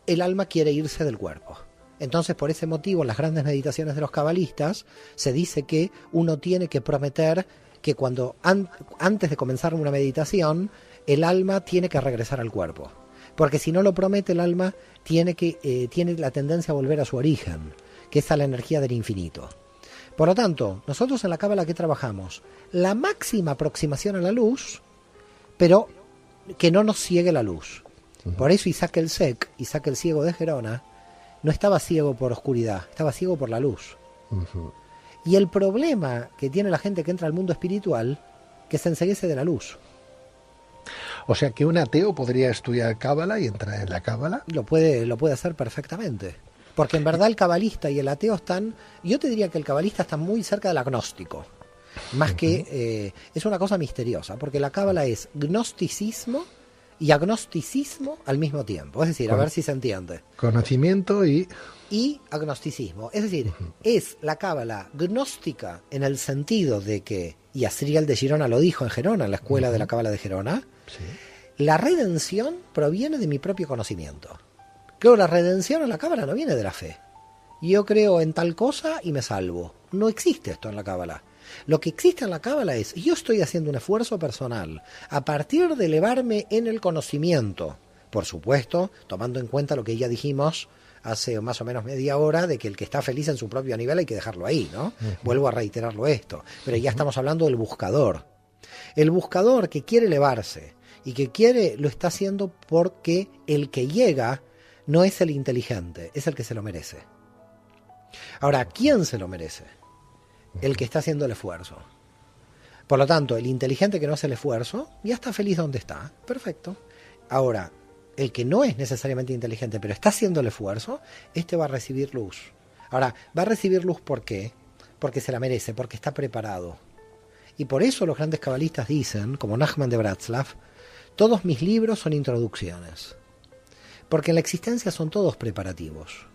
el alma quiere irse del cuerpo. Entonces, por ese motivo, en las grandes meditaciones de los cabalistas se dice que uno tiene que prometer que cuando antes de comenzar una meditación, el alma tiene que regresar al cuerpo. Porque si no lo promete, el alma tiene la tendencia a volver a su origen, que es a la energía del infinito. Por lo tanto, nosotros en la Cábala, ¿qué trabajamos? La máxima aproximación a la luz, pero que no nos ciegue la luz. Por eso Isaac el ciego de Gerona, no estaba ciego por oscuridad, estaba ciego por la luz. Y el problema que tiene la gente que entra al mundo espiritual, que se enceguece de la luz. O sea que un ateo podría estudiar Cábala y entrar en la Cábala. Lo puede hacer perfectamente. Porque en verdad el cabalista y el ateo están... Yo te diría que el cabalista está muy cerca del agnóstico. Más que... es una cosa misteriosa, porque la Cábala es gnosticismo y agnosticismo al mismo tiempo. Es decir, a ver si se entiende. Conocimiento y agnosticismo. Es decir, es la Cábala gnóstica en el sentido de que, y Asriel de Girona lo dijo en Gerona, en la escuela de la Cábala de Gerona, la redención proviene de mi propio conocimiento. Claro, la redención en la Cábala no viene de la fe. Yo creo en tal cosa y me salvo. No existe esto en la Cábala. Lo que existe en la Cábala es, yo estoy haciendo un esfuerzo personal a partir de elevarme en el conocimiento. Por supuesto, tomando en cuenta lo que ya dijimos hace más o menos media hora, de que el que está feliz en su propio nivel hay que dejarlo ahí, ¿no? Vuelvo a reiterarlo esto. Pero ya estamos hablando del buscador. El buscador que quiere elevarse y que quiere, lo está haciendo porque el que llega no es el inteligente, es el que se lo merece. Ahora, ¿quién se lo merece? El que está haciendo el esfuerzo. Por lo tanto, el inteligente que no hace el esfuerzo, ya está feliz donde está. Perfecto. Ahora, el que no es necesariamente inteligente, pero está haciendo el esfuerzo, este va a recibir luz. Ahora, va a recibir luz ¿por qué? Porque se la merece, porque está preparado. Y por eso los grandes cabalistas dicen, como Nachman de Bratslav, todos mis libros son introducciones. Porque en la existencia son todos preparativos.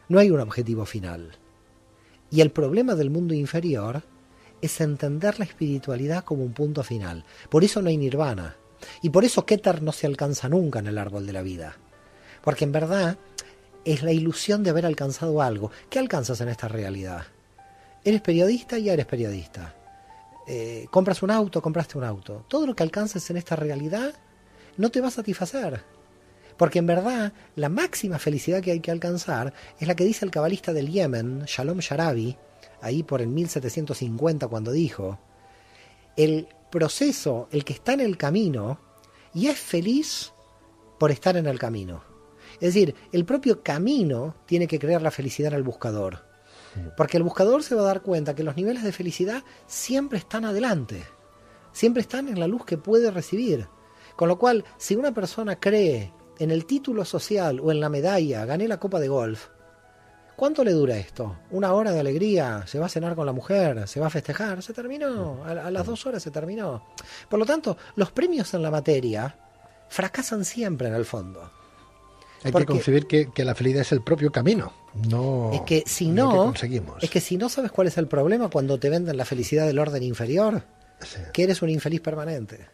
No hay un objetivo final. Y el problema del mundo inferior es entender la espiritualidad como un punto final. Por eso no hay nirvana. Y por eso Keter no se alcanza nunca en el árbol de la vida. Porque en verdad es la ilusión de haber alcanzado algo. ¿Qué alcanzas en esta realidad? Eres periodista, ya eres periodista. Compras un auto, compraste un auto. Todo lo que alcances en esta realidad no te va a satisfacer. Porque en verdad la máxima felicidad que hay que alcanzar es la que dice el cabalista del Yemen, Shalom Sharabi, ahí por el 1750 cuando dijo, el proceso, el que está en el camino, y es feliz por estar en el camino. Es decir, el propio camino tiene que crear la felicidad al buscador. Porque el buscador se va a dar cuenta que los niveles de felicidad siempre están adelante. Siempre están en la luz que puede recibir. Con lo cual, si una persona cree en el título social o en la medalla, gané la copa de golf, ¿cuánto le dura esto? ¿Una hora de alegría? ¿Se va a cenar con la mujer? ¿Se va a festejar? Se terminó. A las 2 horas se terminó. Por lo tanto, los premios en la materia fracasan siempre en el fondo. Hay que concebir que la felicidad es el propio camino. No es que si no, que conseguimos. Es que si no, sabes cuál es el problema cuando te venden la felicidad del orden inferior, que eres un infeliz permanente.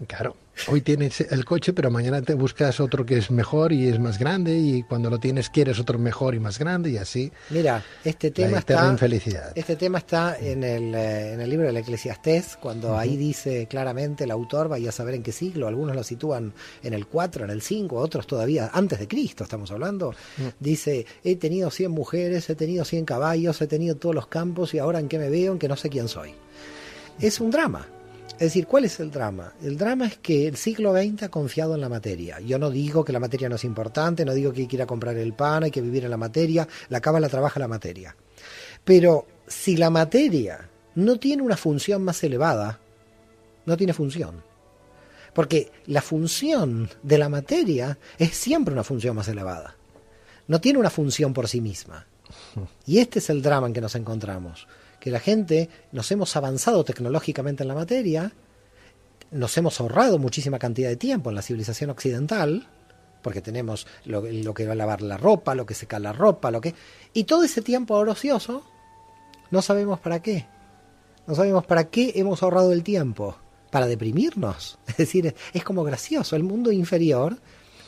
Claro, hoy tienes el coche, pero mañana te buscas otro que es mejor y es más grande, y cuando lo tienes quieres otro mejor y más grande, y así. Mira, este tema infelicidad. Este tema está en el libro del Eclesiastés, cuando ahí dice claramente el autor, vaya a saber en qué siglo, algunos lo sitúan en el 4, en el 5, otros todavía antes de Cristo, estamos hablando. Dice, he tenido 100 mujeres, he tenido 100 caballos, he tenido todos los campos, y ahora en qué me veo, en que no sé quién soy. Es un drama. Es decir, ¿cuál es el drama? El drama es que el siglo XX ha confiado en la materia. Yo no digo que la materia no es importante, no digo que hay que ir a comprar el pan, hay que vivir en la materia, la cábala trabaja la materia. Pero si la materia no tiene una función más elevada, no tiene función. Porque la función de la materia es siempre una función más elevada. No tiene una función por sí misma. Y este es el drama en que nos encontramos, que la gente nos hemos avanzado tecnológicamente en la materia, nos hemos ahorrado muchísima cantidad de tiempo en la civilización occidental, porque tenemos lo que va a lavar la ropa, lo que seca la ropa, y todo ese tiempo ahora ocioso, no sabemos para qué. No sabemos para qué hemos ahorrado el tiempo. Para deprimirnos. Es decir, es como gracioso. El mundo inferior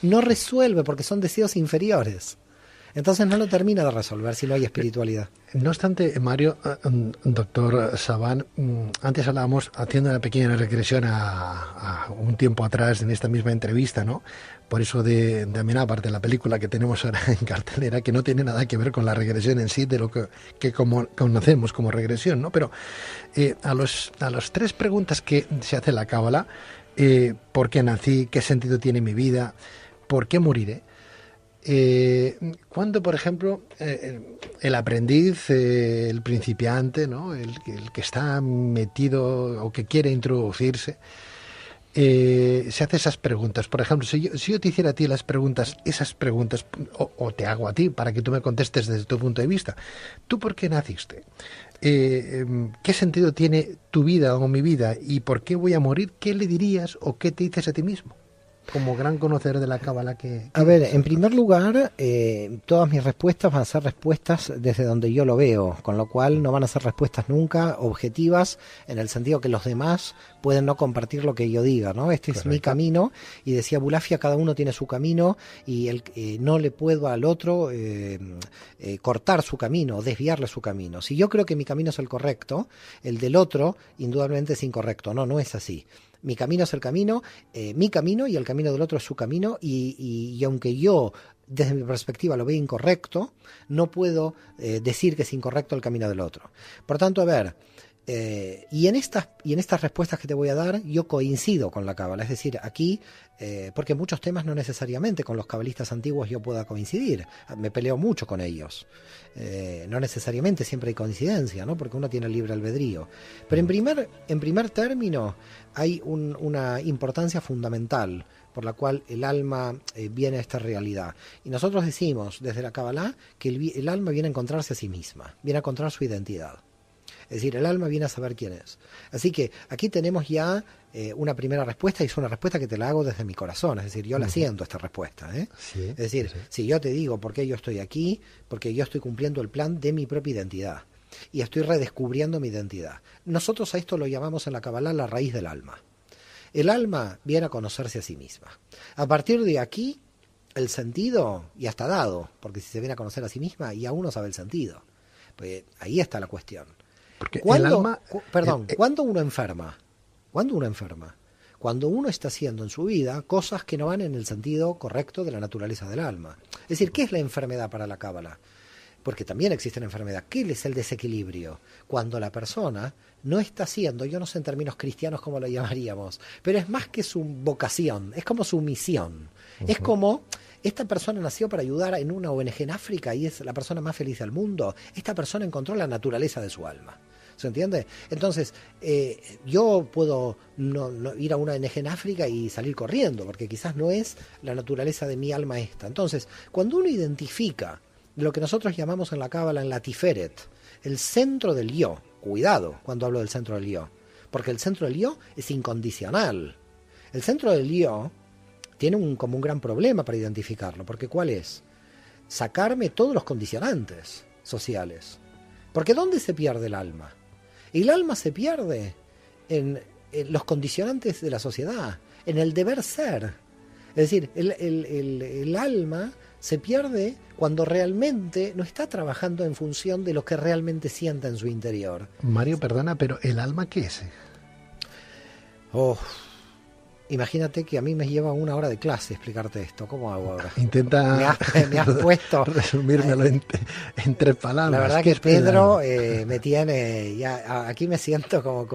no resuelve porque son deseos inferiores. Entonces no lo termina de resolver si no hay espiritualidad. No obstante, Mario, doctor Sabán, antes hablábamos, haciendo una pequeña regresión a un tiempo atrás en esta misma entrevista, ¿no? Por eso de Amenábar, de la película que tenemos ahora en cartelera, que no tiene nada que ver con la regresión en sí, de lo que como conocemos como regresión, ¿no? Pero a las tres preguntas que se hace la Cábala, ¿por qué nací? ¿Qué sentido tiene mi vida? ¿Por qué moriré? Cuando, por ejemplo, el aprendiz, el principiante, ¿no? el que está metido o que quiere introducirse, se hace esas preguntas. Por ejemplo, si yo te hiciera a ti esas preguntas, o te hago a ti para que tú me contestes desde tu punto de vista, ¿tú por qué naciste? ¿Qué sentido tiene tu vida o mi vida? ¿Y por qué voy a morir? ¿Qué le dirías o qué te dices a ti mismo? Como gran conocedor de la Cábala que... A ver, en primer lugar, todas mis respuestas van a ser respuestas desde donde yo lo veo, con lo cual no van a ser respuestas nunca objetivas, en el sentido que los demás pueden no compartir lo que yo diga, ¿no? Este es mi camino, y decía Bulafia, cada uno tiene su camino, y no le puedo al otro cortar su camino, desviarle su camino. Si yo creo que mi camino es el correcto, el del otro indudablemente es incorrecto. No es así. Mi camino es el camino, mi camino, y el camino del otro es su camino, y aunque yo desde mi perspectiva lo veo incorrecto, no puedo decir que es incorrecto el camino del otro. Por tanto, a ver, y en estas respuestas que te voy a dar, yo coincido con la Cábala. Es decir, aquí, porque muchos temas no necesariamente con los cabalistas antiguos yo pueda coincidir. Me peleo mucho con ellos. No necesariamente siempre hay coincidencia, ¿no? Porque uno tiene libre albedrío. Pero en primer término, hay una importancia fundamental por la cual el alma viene a esta realidad. Y nosotros decimos desde la Cábala que el alma viene a encontrarse a sí misma, viene a encontrar su identidad. Es decir, el alma viene a saber quién es. Así que aquí tenemos ya una primera respuesta, y es una respuesta que te la hago desde mi corazón. Es decir, yo la siento, esta respuesta. Sí, es decir, si yo te digo por qué yo estoy aquí, porque yo estoy cumpliendo el plan de mi propia identidad. Y estoy redescubriendo mi identidad. Nosotros a esto lo llamamos en la Cábala la raíz del alma. El alma viene a conocerse a sí misma. A partir de aquí, el sentido ya está dado, porque si se viene a conocer a sí misma, ya uno sabe el sentido. Pues ahí está la cuestión. Porque ¿Cuándo uno enferma? ¿Cuándo uno enferma? Cuando uno está haciendo en su vida cosas que no van en el sentido correcto de la naturaleza del alma. Es decir, ¿qué es la enfermedad para la Cábala? Porque también existe la enfermedad. ¿Qué es el desequilibrio? Cuando la persona no está haciendo, yo no sé en términos cristianos cómo lo llamaríamos, pero es más que su vocación, es como su misión. Es como, esta persona nació para ayudar en una ONG en África y es la persona más feliz del mundo. Esta persona encontró la naturaleza de su alma. ¿Se entiende? Entonces, yo puedo no ir a una ONG en África y salir corriendo, porque quizás no es la naturaleza de mi alma esta. Entonces, cuando uno identifica lo que nosotros llamamos en la Cábala, en la Tiferet, el centro del yo, cuidado cuando hablo del centro del yo, porque el centro del yo es incondicional. El centro del yo tiene como un gran problema para identificarlo, porque ¿cuál es? Sacarme todos los condicionantes sociales. Porque ¿dónde se pierde el alma? El alma se pierde en los condicionantes de la sociedad, en el deber ser. Es decir, el alma se pierde cuando realmente no está trabajando en función de lo que realmente sienta en su interior. Mario, perdona, pero ¿el alma qué es? Imagínate que a mí me lleva 1 hora de clase explicarte esto. ¿Cómo hago ahora? Intenta me has puesto resumírmelo en 3 palabras. La verdad que Pedro me tiene ya aquí me siento como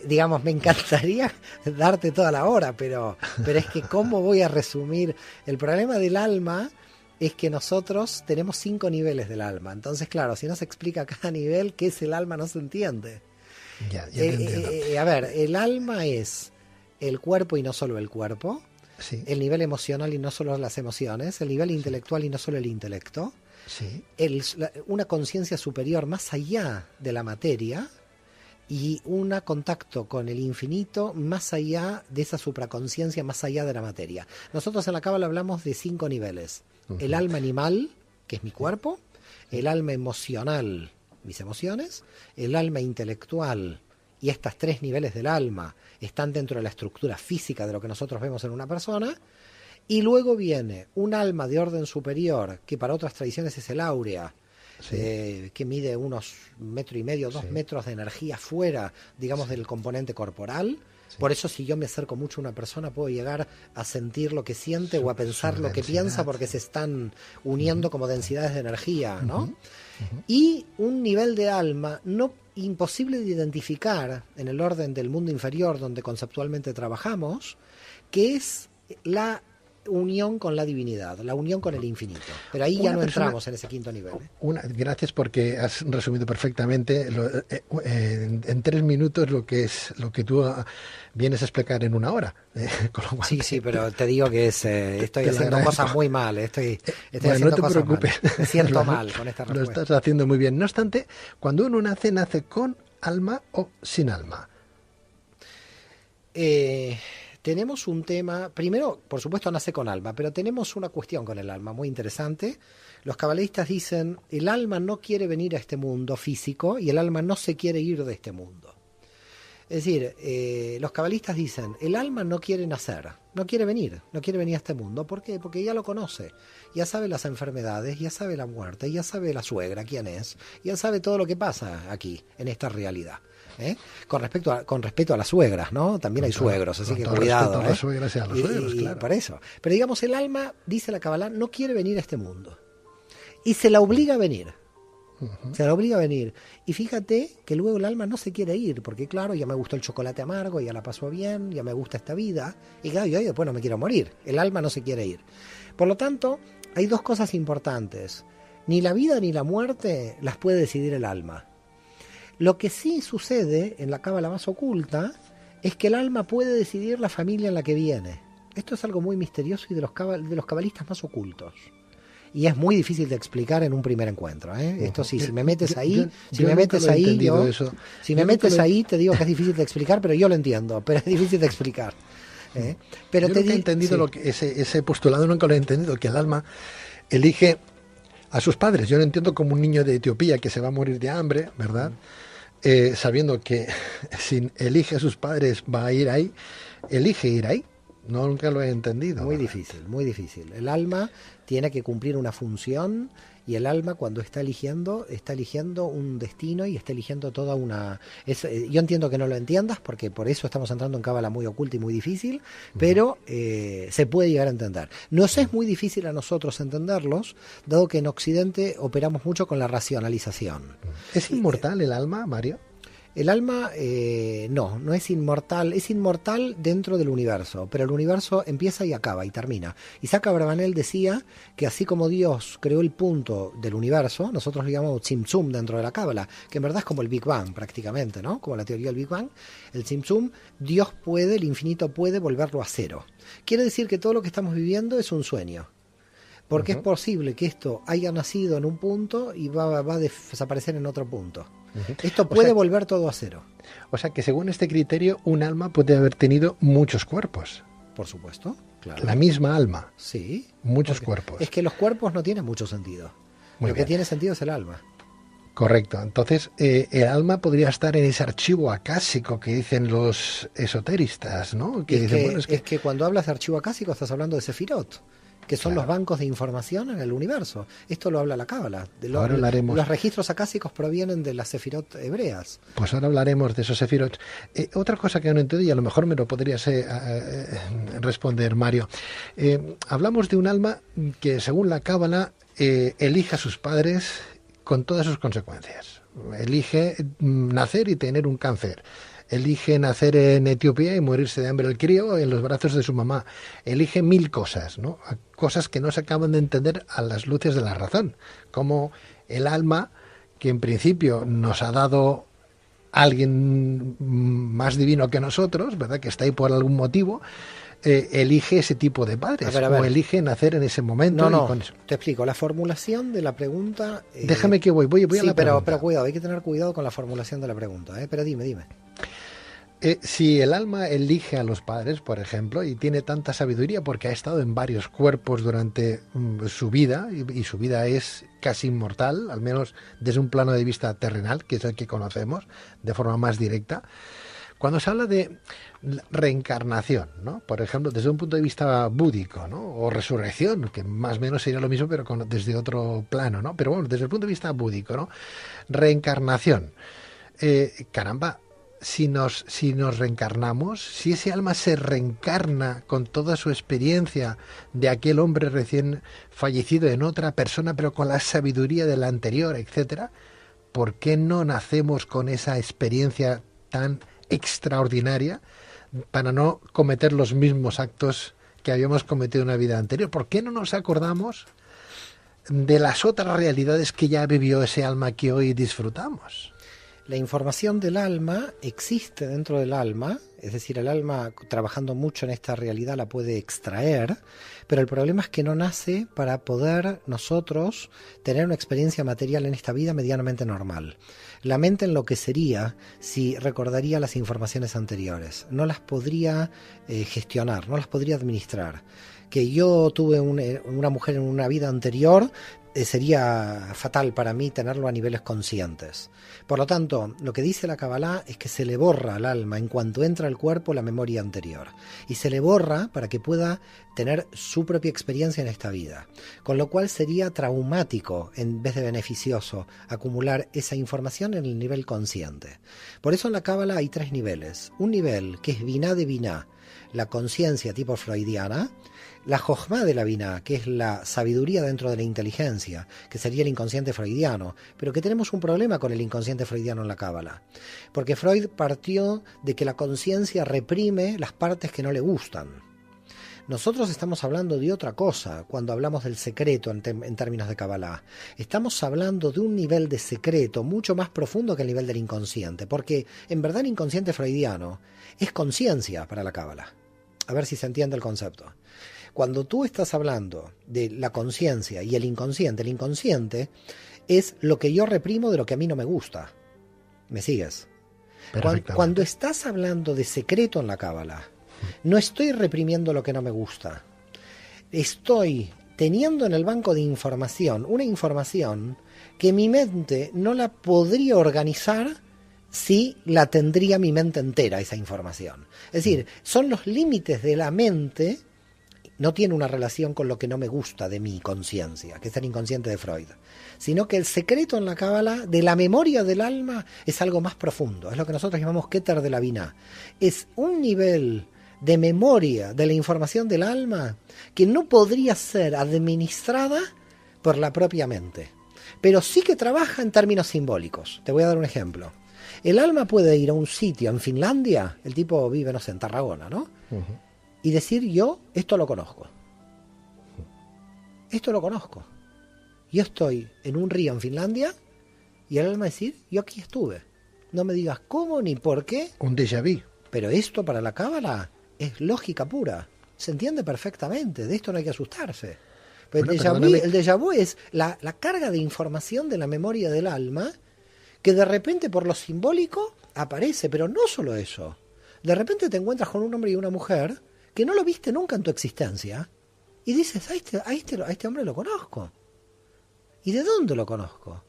digamos, me encantaría darte toda la hora, pero es que ¿cómo voy a resumir? El problema del alma es que nosotros tenemos 5 niveles del alma. Entonces, claro, si no se explica cada nivel qué es el alma, no se entiende. Ya te entiendo. A ver, el alma es el cuerpo y no solo el cuerpo, sí. El nivel emocional y no solo las emociones, el nivel intelectual y no solo el intelecto, Sí. Una conciencia superior más allá de la materia y un contacto con el infinito más allá de esa supraconciencia, más allá de la materia. Nosotros en la Cábala hablamos de 5 niveles. El alma animal, que es mi cuerpo, el alma emocional, mis emociones, el alma intelectual, y estos 3 niveles del alma están dentro de la estructura física de lo que nosotros vemos en una persona, y luego viene un alma de orden superior, que para otras tradiciones es el áurea, sí. Que mide unos 1,5 metros, 2 metros de energía fuera, digamos, del componente corporal. Sí. Por eso si yo me acerco mucho a una persona puedo llegar a sentir lo que siente o a pensar lo que piensa, porque se están uniendo como densidades de energía, ¿no? Y un nivel de alma no imposible de identificar en el orden del mundo inferior donde conceptualmente trabajamos, que es la unión con la divinidad, la unión con el infinito. Pero ahí ya no entramos en ese 5.º nivel. Gracias, porque has resumido perfectamente en 3 minutos lo que tú vienes a explicar en 1 hora. Sí, pero te digo que estoy haciendo cosas muy mal. Estoy bueno, haciendo no te cosas preocupes. Mal. Me siento mal con esta respuesta. Lo estás haciendo muy bien. No obstante, cuando uno nace con alma o sin alma. Tenemos un tema, primero, por supuesto, nace con alma, pero tenemos una cuestión con el alma muy interesante. Los cabalistas dicen, el alma no quiere venir a este mundo físico y el alma no se quiere ir de este mundo. Es decir, los cabalistas dicen, el alma no quiere nacer, no quiere venir a este mundo. ¿Por qué? Porque ya lo conoce, ya sabe las enfermedades, ya sabe la muerte, ya sabe la suegra, quién es, ya sabe todo lo que pasa aquí, en esta realidad. Con respecto a las suegras, ¿no? También hay suegros, así que cuidado. A las suegras y a los suegros, claro. Por eso. Pero digamos, el alma, dice la Kabbalah, no quiere venir a este mundo. Y se la obliga a venir. Se la obliga a venir. Y fíjate que luego el alma no se quiere ir, porque claro, ya me gustó el chocolate amargo, ya la paso bien, ya me gusta esta vida. Y claro, yo después no me quiero morir. El alma no se quiere ir. Por lo tanto, hay 2 cosas importantes. Ni la vida ni la muerte las puede decidir el alma. Lo que sí sucede en la cábala más oculta es que el alma puede decidir la familia en la que viene. Esto es algo muy misterioso y de los cabalistas más ocultos. Y es muy difícil de explicar en un primer encuentro. Esto sí, si me metes ahí, te digo que es difícil de explicar, pero yo lo entiendo, pero es difícil de explicar. Pero yo nunca he entendido ese postulado, nunca lo he entendido, que el alma elige a sus padres. Yo lo entiendo como un niño de Etiopía que se va a morir de hambre, ¿verdad? Sabiendo que si elige a sus padres va a ir ahí, elige ir ahí. No, nunca lo he entendido. Muy difícil, muy difícil. El alma tiene que cumplir una función y el alma cuando está eligiendo un destino y está eligiendo toda una... yo entiendo que no lo entiendas porque por eso estamos entrando en cábala muy oculta y muy difícil, pero se puede llegar a entender. Nos es muy difícil a nosotros entenderlos, dado que en Occidente operamos mucho con la racionalización. ¿Es inmortal el alma, Mario? El alma no es inmortal, es inmortal dentro del universo, pero el universo empieza y acaba y termina. Isaac Abravanel decía que así como Dios creó el punto del universo, nosotros lo llamamos Tzimtzum dentro de la Cábala, que en verdad es como el Big Bang prácticamente, ¿no? Como la teoría del Big Bang, el Tzimtzum, Dios puede, el infinito puede volverlo a cero. Quiere decir que todo lo que estamos viviendo es un sueño. Porque es posible que esto haya nacido en un punto y va a desaparecer en otro punto. Esto puede volver todo a cero. O sea que según este criterio, un alma puede haber tenido muchos cuerpos. Por supuesto, claro. La misma alma. Sí. Muchos cuerpos. Es que los cuerpos no tienen mucho sentido. Lo que tiene sentido es el alma. Correcto. Entonces, el alma podría estar en ese archivo acásico que dicen los esoteristas, ¿no? Es que cuando hablas de archivo acásico estás hablando de Sefirot, que son los bancos de información en el universo. Esto lo habla la Cábala. Ahora hablaremos. Los registros acásicos provienen de las Sefirot hebreas. Pues ahora hablaremos de esos Sefirot. Otra cosa que no entiendo, y a lo mejor me lo podrías responder, Mario. Hablamos de un alma que, según la Cábala, elige a sus padres con todas sus consecuencias. Elige nacer y tener un cáncer. Elige nacer en Etiopía y morirse de hambre el crío en los brazos de su mamá. Elige 1000 cosas, ¿no? Cosas que no se acaban de entender a las luces de la razón. Como el alma, que en principio nos ha dado alguien más divino que nosotros, ¿verdad? Que está ahí por algún motivo. elige ese tipo de padres, A ver. o elige nacer en ese momento. No, no, y con eso. te explico. La formulación de la pregunta... Déjame que voy a sí, la pregunta. pero cuidado, hay que tener cuidado con la formulación de la pregunta, ¿eh? Pero dime. Si el alma elige a los padres, por ejemplo, y tiene tanta sabiduría porque ha estado en varios cuerpos durante su vida, y su vida es casi inmortal, al menos desde un plano de vista terrenal, que es el que conocemos, de forma más directa, cuando se habla de reencarnación, ¿no? Por ejemplo, desde un punto de vista búdico, ¿no? O resurrección, que más o menos sería lo mismo, pero desde otro plano, ¿no? Pero bueno, desde el punto de vista búdico, ¿no? Reencarnación. Caramba, si nos reencarnamos, si ese alma se reencarna con toda su experiencia de aquel hombre recién fallecido en otra persona, pero con la sabiduría de la anterior, etcétera, ¿por qué no nacemos con esa experiencia tan extraordinaria para no cometer los mismos actos que habíamos cometido en una vida anterior? ¿Por qué no nos acordamos de las otras realidades que ya vivió ese alma que hoy disfrutamos? La información del alma existe dentro del alma, es decir, el alma trabajando mucho en esta realidad la puede extraer, pero el problema es que no nace para poder nosotros tener una experiencia material en esta vida medianamente normal. La mente enloquecería si recordaría las informaciones anteriores, no las podría gestionar, no las podría administrar. Que yo tuve una mujer en una vida anterior, sería fatal para mí tenerlo a niveles conscientes. Por lo tanto, lo que dice la Kabbalah es que se le borra al alma en cuanto entra al cuerpo la memoria anterior. Y se le borra para que pueda tener su propia experiencia en esta vida. Con lo cual sería traumático en vez de beneficioso acumular esa información en el nivel consciente. Por eso en la Kabbalah hay 3 niveles. Un nivel que es Binah de Binah, la conciencia tipo freudiana. La Jochma de la Binah, que es la sabiduría dentro de la inteligencia, que sería el inconsciente freudiano, pero que tenemos un problema con el inconsciente freudiano en la Cábala, porque Freud partió de que la conciencia reprime las partes que no le gustan. Nosotros estamos hablando de otra cosa cuando hablamos del secreto en términos de Kabbalah. Estamos hablando de un nivel de secreto mucho más profundo que el nivel del inconsciente, porque en verdad el inconsciente freudiano es conciencia para la Kabbalah. A ver si se entiende el concepto. Cuando tú estás hablando de la conciencia y el inconsciente es lo que yo reprimo de lo que a mí no me gusta. ¿Me sigues? Cuando estás hablando de secreto en la Cábala, no estoy reprimiendo lo que no me gusta. Estoy teniendo en el banco de información una información que mi mente no la podría organizar si la tendría mi mente entera, esa información. Es decir, son los límites de la mente. No tiene una relación con lo que no me gusta de mi conciencia, que es el inconsciente de Freud, sino que el secreto en la Cábala de la memoria del alma es algo más profundo, es lo que nosotros llamamos Keter de la Binah. Es un nivel de memoria de la información del alma que no podría ser administrada por la propia mente, pero sí que trabaja en términos simbólicos. Te voy a dar un ejemplo. El alma puede ir a un sitio en Finlandia, el tipo vive, no sé, en Tarragona, ¿no? Y decir, yo esto lo conozco. Esto lo conozco. Yo estoy en un río en Finlandia y el alma decir, yo aquí estuve. No me digas cómo ni por qué. Un déjà vu. Pero esto para la Cábala es lógica pura. Se entiende perfectamente. De esto no hay que asustarse. Pero bueno, el déjà vu es la carga de información de la memoria del alma que de repente por lo simbólico aparece. Pero no solo eso. De repente te encuentras con un hombre y una mujer que no lo viste nunca en tu existencia, y dices, a este hombre lo conozco. ¿Y de dónde lo conozco?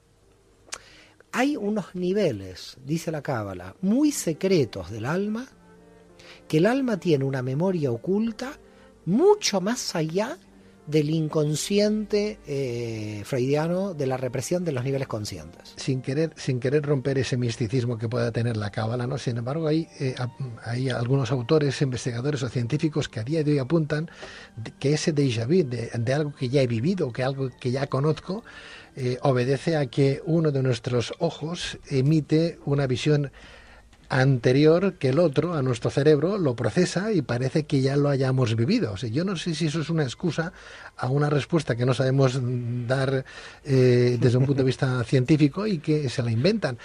Hay unos niveles, dice la Cábala, muy secretos del alma, que el alma tiene una memoria oculta mucho más allá del inconsciente freudiano, de la represión de los niveles conscientes. Sin querer romper ese misticismo que pueda tener la Cábala, ¿no? Sin embargo, hay algunos autores, investigadores o científicos que a día de hoy apuntan que ese déjà vu de algo que ya he vivido, que algo que ya conozco, obedece a que uno de nuestros ojos emite una visión anterior que el otro a nuestro cerebro lo procesa y parece que ya lo hayamos vivido. O sea, yo no sé si eso es una excusa a una respuesta que no sabemos dar desde un punto de vista científico y que se la inventan.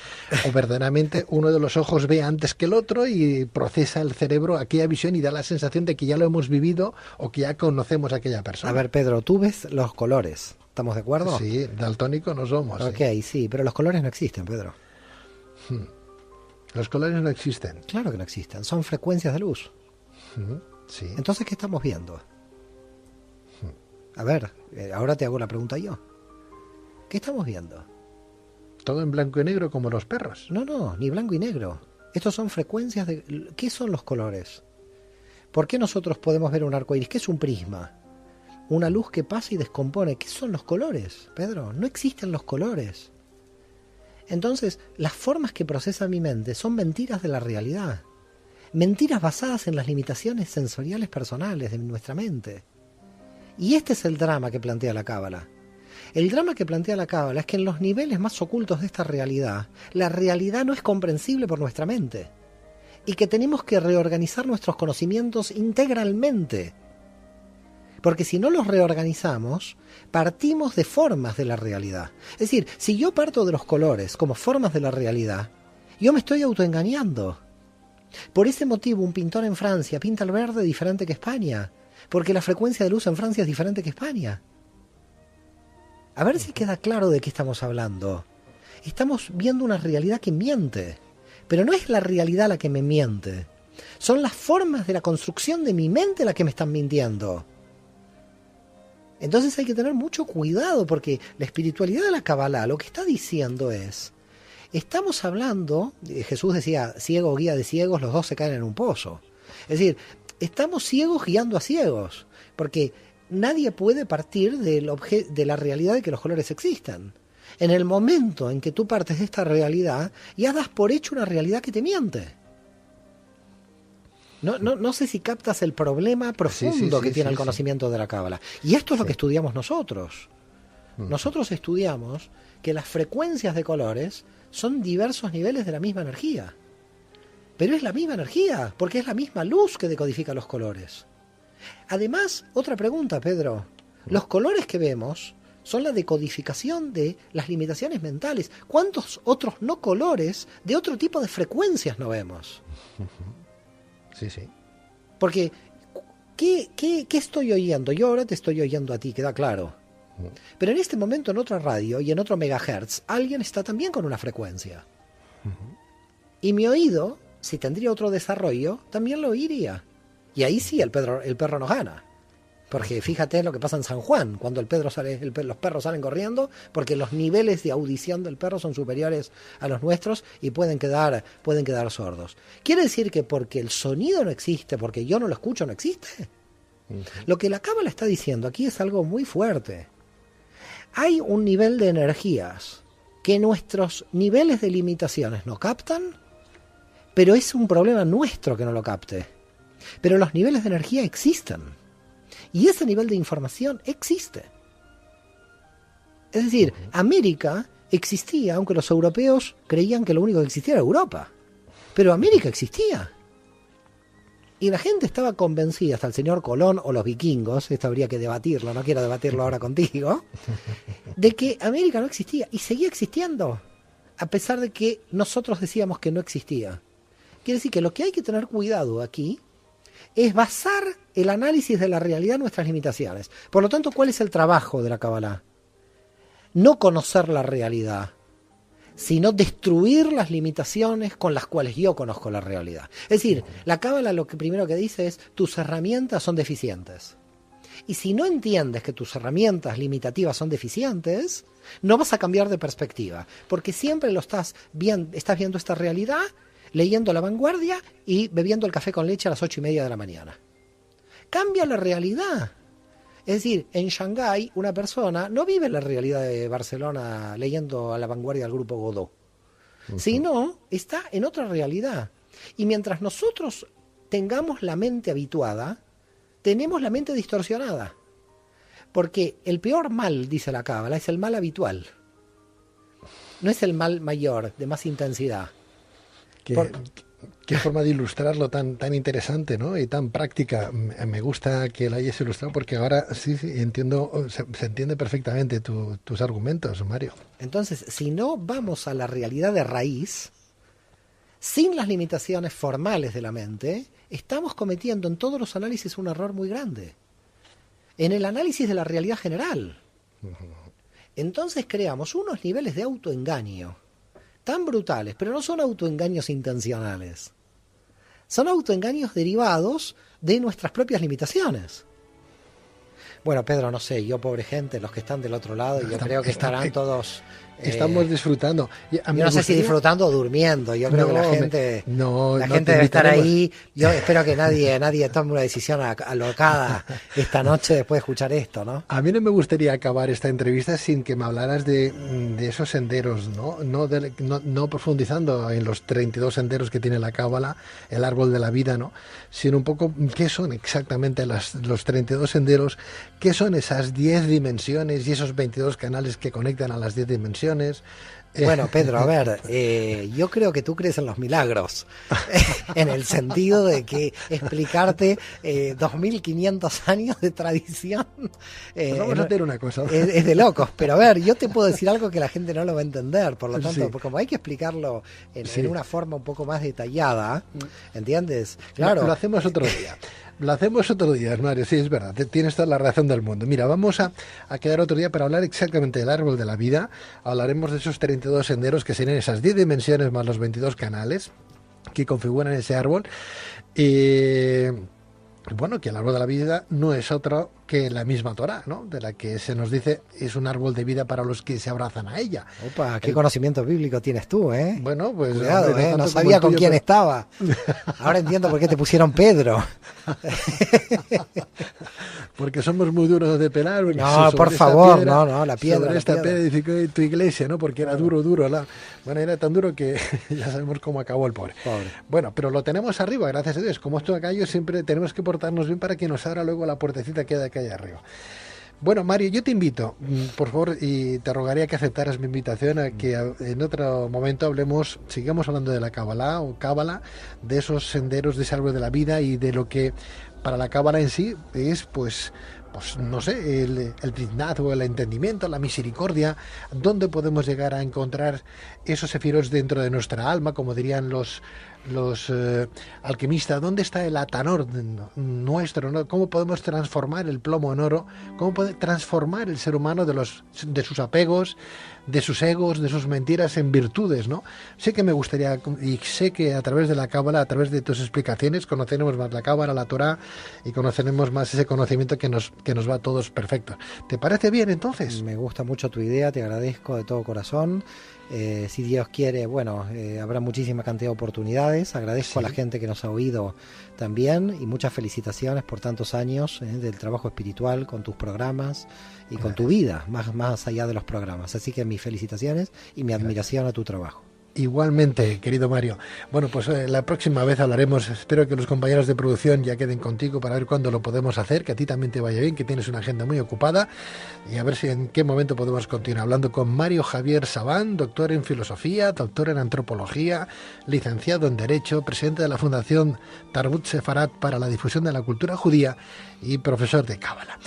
O verdaderamente uno de los ojos ve antes que el otro y procesa el cerebro aquella visión y da la sensación de que ya lo hemos vivido o que ya conocemos a aquella persona. A ver, Pedro, tú ves los colores, ¿estamos de acuerdo? Sí, daltónico no somos. Ok, sí, pero los colores no existen, Pedro. Los colores no existen. Claro que no existen, son frecuencias de luz. Sí. Entonces, ¿qué estamos viendo? A ver, ahora te hago la pregunta yo. ¿Qué estamos viendo? Todo en blanco y negro como los perros. No, ni blanco y negro. Estos son frecuencias de... ¿Qué son los colores? ¿Por qué nosotros podemos ver un arco iris? ¿Qué es un prisma? Una luz que pasa y descompone. ¿Qué son los colores, Pedro? No existen los colores. Entonces, las formas que procesa mi mente son mentiras de la realidad. Mentiras basadas en las limitaciones sensoriales personales de nuestra mente. Y este es el drama que plantea la Cábala. El drama que plantea la Cábala es que en los niveles más ocultos de esta realidad, la realidad no es comprensible por nuestra mente. Y que tenemos que reorganizar nuestros conocimientos integralmente. Porque si no los reorganizamos, partimos de formas de la realidad. Es decir, si yo parto de los colores como formas de la realidad, yo me estoy autoengañando. Por ese motivo, un pintor en Francia pinta el verde diferente que España, porque la frecuencia de luz en Francia es diferente que España. A ver si queda claro de qué estamos hablando. Estamos viendo una realidad que miente, pero no es la realidad la que me miente. Son las formas de la construcción de mi mente las que me están mintiendo. Entonces hay que tener mucho cuidado porque la espiritualidad de la Kabbalah lo que está diciendo es, estamos hablando, Jesús decía, ciego guía de ciegos, los dos se caen en un pozo. Es decir, estamos ciegos guiando a ciegos, porque nadie puede partir de la realidad de que los colores existan. En el momento en que tú partes de esta realidad, ya das por hecho una realidad que te miente. No sé si captas el problema profundo que tiene el conocimiento de la Cábala. Y esto es lo que estudiamos nosotros. Nosotros estudiamos que las frecuencias de colores son diversos niveles de la misma energía. Pero es la misma energía, porque es la misma luz que decodifica los colores. Además, otra pregunta, Pedro. Los colores que vemos son la decodificación de las limitaciones mentales. ¿Cuántos otros no colores de otro tipo de frecuencias no vemos? Sí, sí. Porque, ¿qué estoy oyendo? Yo ahora te estoy oyendo a ti, queda claro. Pero en este momento en otra radio y en otro megahertz, alguien está también con una frecuencia. Y mi oído, si tendría otro desarrollo, también lo oiría. Y ahí sí el perro nos gana. Porque fíjate lo que pasa en San Juan, cuando los perros salen corriendo, porque los niveles de audición del perro son superiores a los nuestros y pueden quedar sordos. ¿Quiere decir que porque el sonido no existe, porque yo no lo escucho, no existe? Lo que la Cábala está diciendo aquí es algo muy fuerte. Hay un nivel de energías que nuestros niveles de limitaciones no captan, pero es un problema nuestro que no lo capte. Pero los niveles de energía existen. Y ese nivel de información existe. Es decir, América existía, aunque los europeos creían que lo único que existía era Europa. Pero América existía. Y la gente estaba convencida, hasta el señor Colón o los vikingos, esto habría que debatirlo, no quiero debatirlo ahora contigo, de que América no existía y seguía existiendo, a pesar de que nosotros decíamos que no existía. Quiere decir que lo que hay que tener cuidado aquí es basar el análisis de la realidad en nuestras limitaciones. Por lo tanto, ¿cuál es el trabajo de la Kabbalah? No conocer la realidad, sino destruir las limitaciones con las cuales yo conozco la realidad. Es decir, la Kabbalah lo que primero que dice es, tus herramientas son deficientes. Y si no entiendes que tus herramientas limitativas son deficientes, no vas a cambiar de perspectiva, porque siempre estás viendo esta realidad leyendo La Vanguardia y bebiendo el café con leche a las 8:30 de la mañana. Cambia la realidad. Es decir, en Shanghái una persona no vive la realidad de Barcelona leyendo a La Vanguardia del grupo Godot, sino está en otra realidad. Y mientras nosotros tengamos la mente habituada, tenemos la mente distorsionada. Porque el peor mal, dice la Cábala, es el mal habitual. No es el mal mayor, de más intensidad. Qué forma de ilustrarlo tan interesante, ¿no? Y tan práctica. Me gusta que lo hayas ilustrado porque ahora sí, entiendo, se entiende perfectamente tus argumentos, Mario. Entonces, si no vamos a la realidad de raíz, sin las limitaciones formales de la mente, estamos cometiendo en todos los análisis un error muy grande. En el análisis de la realidad general. Entonces creamos unos niveles de autoengaño tan brutales, pero no son autoengaños intencionales. Son autoengaños derivados de nuestras propias limitaciones. Bueno, Pedro, no sé, yo pobre gente, los que están del otro lado, yo creo que estarán todos... Estamos disfrutando. Yo no sé si disfrutando o durmiendo. Yo creo que la gente, la gente debe estar ahí. Yo espero que nadie tome una decisión alocada esta noche después de escuchar esto, ¿no? A mí no me gustaría acabar esta entrevista sin que me hablaras de esos senderos, ¿no? No profundizando en los 32 senderos que tiene la Cábala, el árbol de la vida, ¿no? Sino un poco qué son exactamente los 32 senderos, qué son esas 10 dimensiones y esos 22 canales que conectan a las 10 dimensiones. Bueno, Pedro, a ver, yo creo que tú crees en los milagros, en el sentido de que explicarte 2.500 años de tradición vamos a hacer una cosa. Es de locos, pero a ver, yo te puedo decir algo que la gente no lo va a entender, por lo tanto, porque como hay que explicarlo en una forma un poco más detallada, ¿entiendes? Claro. Lo hacemos otro día. Lo hacemos otro día, Mario, sí, es verdad, tienes toda la razón del mundo. Mira, vamos a quedar otro día para hablar exactamente del árbol de la vida. Hablaremos de esos 32 senderos que serían esas 10 dimensiones más los 22 canales que configuran ese árbol. Bueno, que el árbol de la vida no es otro que la misma Torá, ¿no? De la que se nos dice es un árbol de vida para los que se abrazan a ella. Opa, qué conocimiento bíblico tienes tú, ¿eh? Bueno, pues... Cuidado, hombre, no sabía con quién estaba. Ahora entiendo por qué te pusieron Pedro. Porque somos muy duros de pelar. No, por favor, piedra, la piedra. Sobre esta piedra edificó tu iglesia, ¿no? Porque era duro. Bueno, era tan duro que ya sabemos cómo acabó el pobre. Bueno, pero lo tenemos arriba, gracias a Dios. Como esto acá, siempre tenemos que portarnos bien para que nos abra luego la puertecita que hay de acá allá arriba. Bueno, Mario, yo te invito, por favor, y te rogaría que aceptaras mi invitación a que en otro momento sigamos hablando de la Cábala, de esos senderos, de ese árbol de la vida y de lo que para la Cábala en sí es, pues no sé, el Biznat o el entendimiento, la misericordia, dónde podemos llegar a encontrar esos sefirot dentro de nuestra alma, como dirían los alquimistas, dónde está el atanor nuestro, ¿no? Cómo podemos transformar el plomo en oro, cómo puede transformar el ser humano de sus apegos, de sus egos, de sus mentiras en virtudes, ¿no? Sé que me gustaría, y sé que a través de la Cábala, a través de tus explicaciones, conoceremos más la Cábala, la Torá, y conoceremos más ese conocimiento que nos va a todos perfecto. ¿Te parece bien entonces? Me gusta mucho tu idea, te agradezco de todo corazón. Si Dios quiere, bueno, habrá muchísima cantidad de oportunidades. Agradezco a la gente que nos ha oído también y muchas felicitaciones por tantos años del trabajo espiritual con tus programas y con tu vida, más allá de los programas. Así que mis felicitaciones y mi admiración a tu trabajo. Igualmente, querido Mario. Bueno, pues la próxima vez hablaremos, espero que los compañeros de producción ya queden contigo para ver cuándo lo podemos hacer, que a ti también te vaya bien, que tienes una agenda muy ocupada, y a ver si en qué momento podemos continuar hablando con Mario Javier Sabán, doctor en filosofía, doctor en antropología, licenciado en Derecho, presidente de la Fundación Tarbut Sefarat para la difusión de la cultura judía y profesor de Cábala.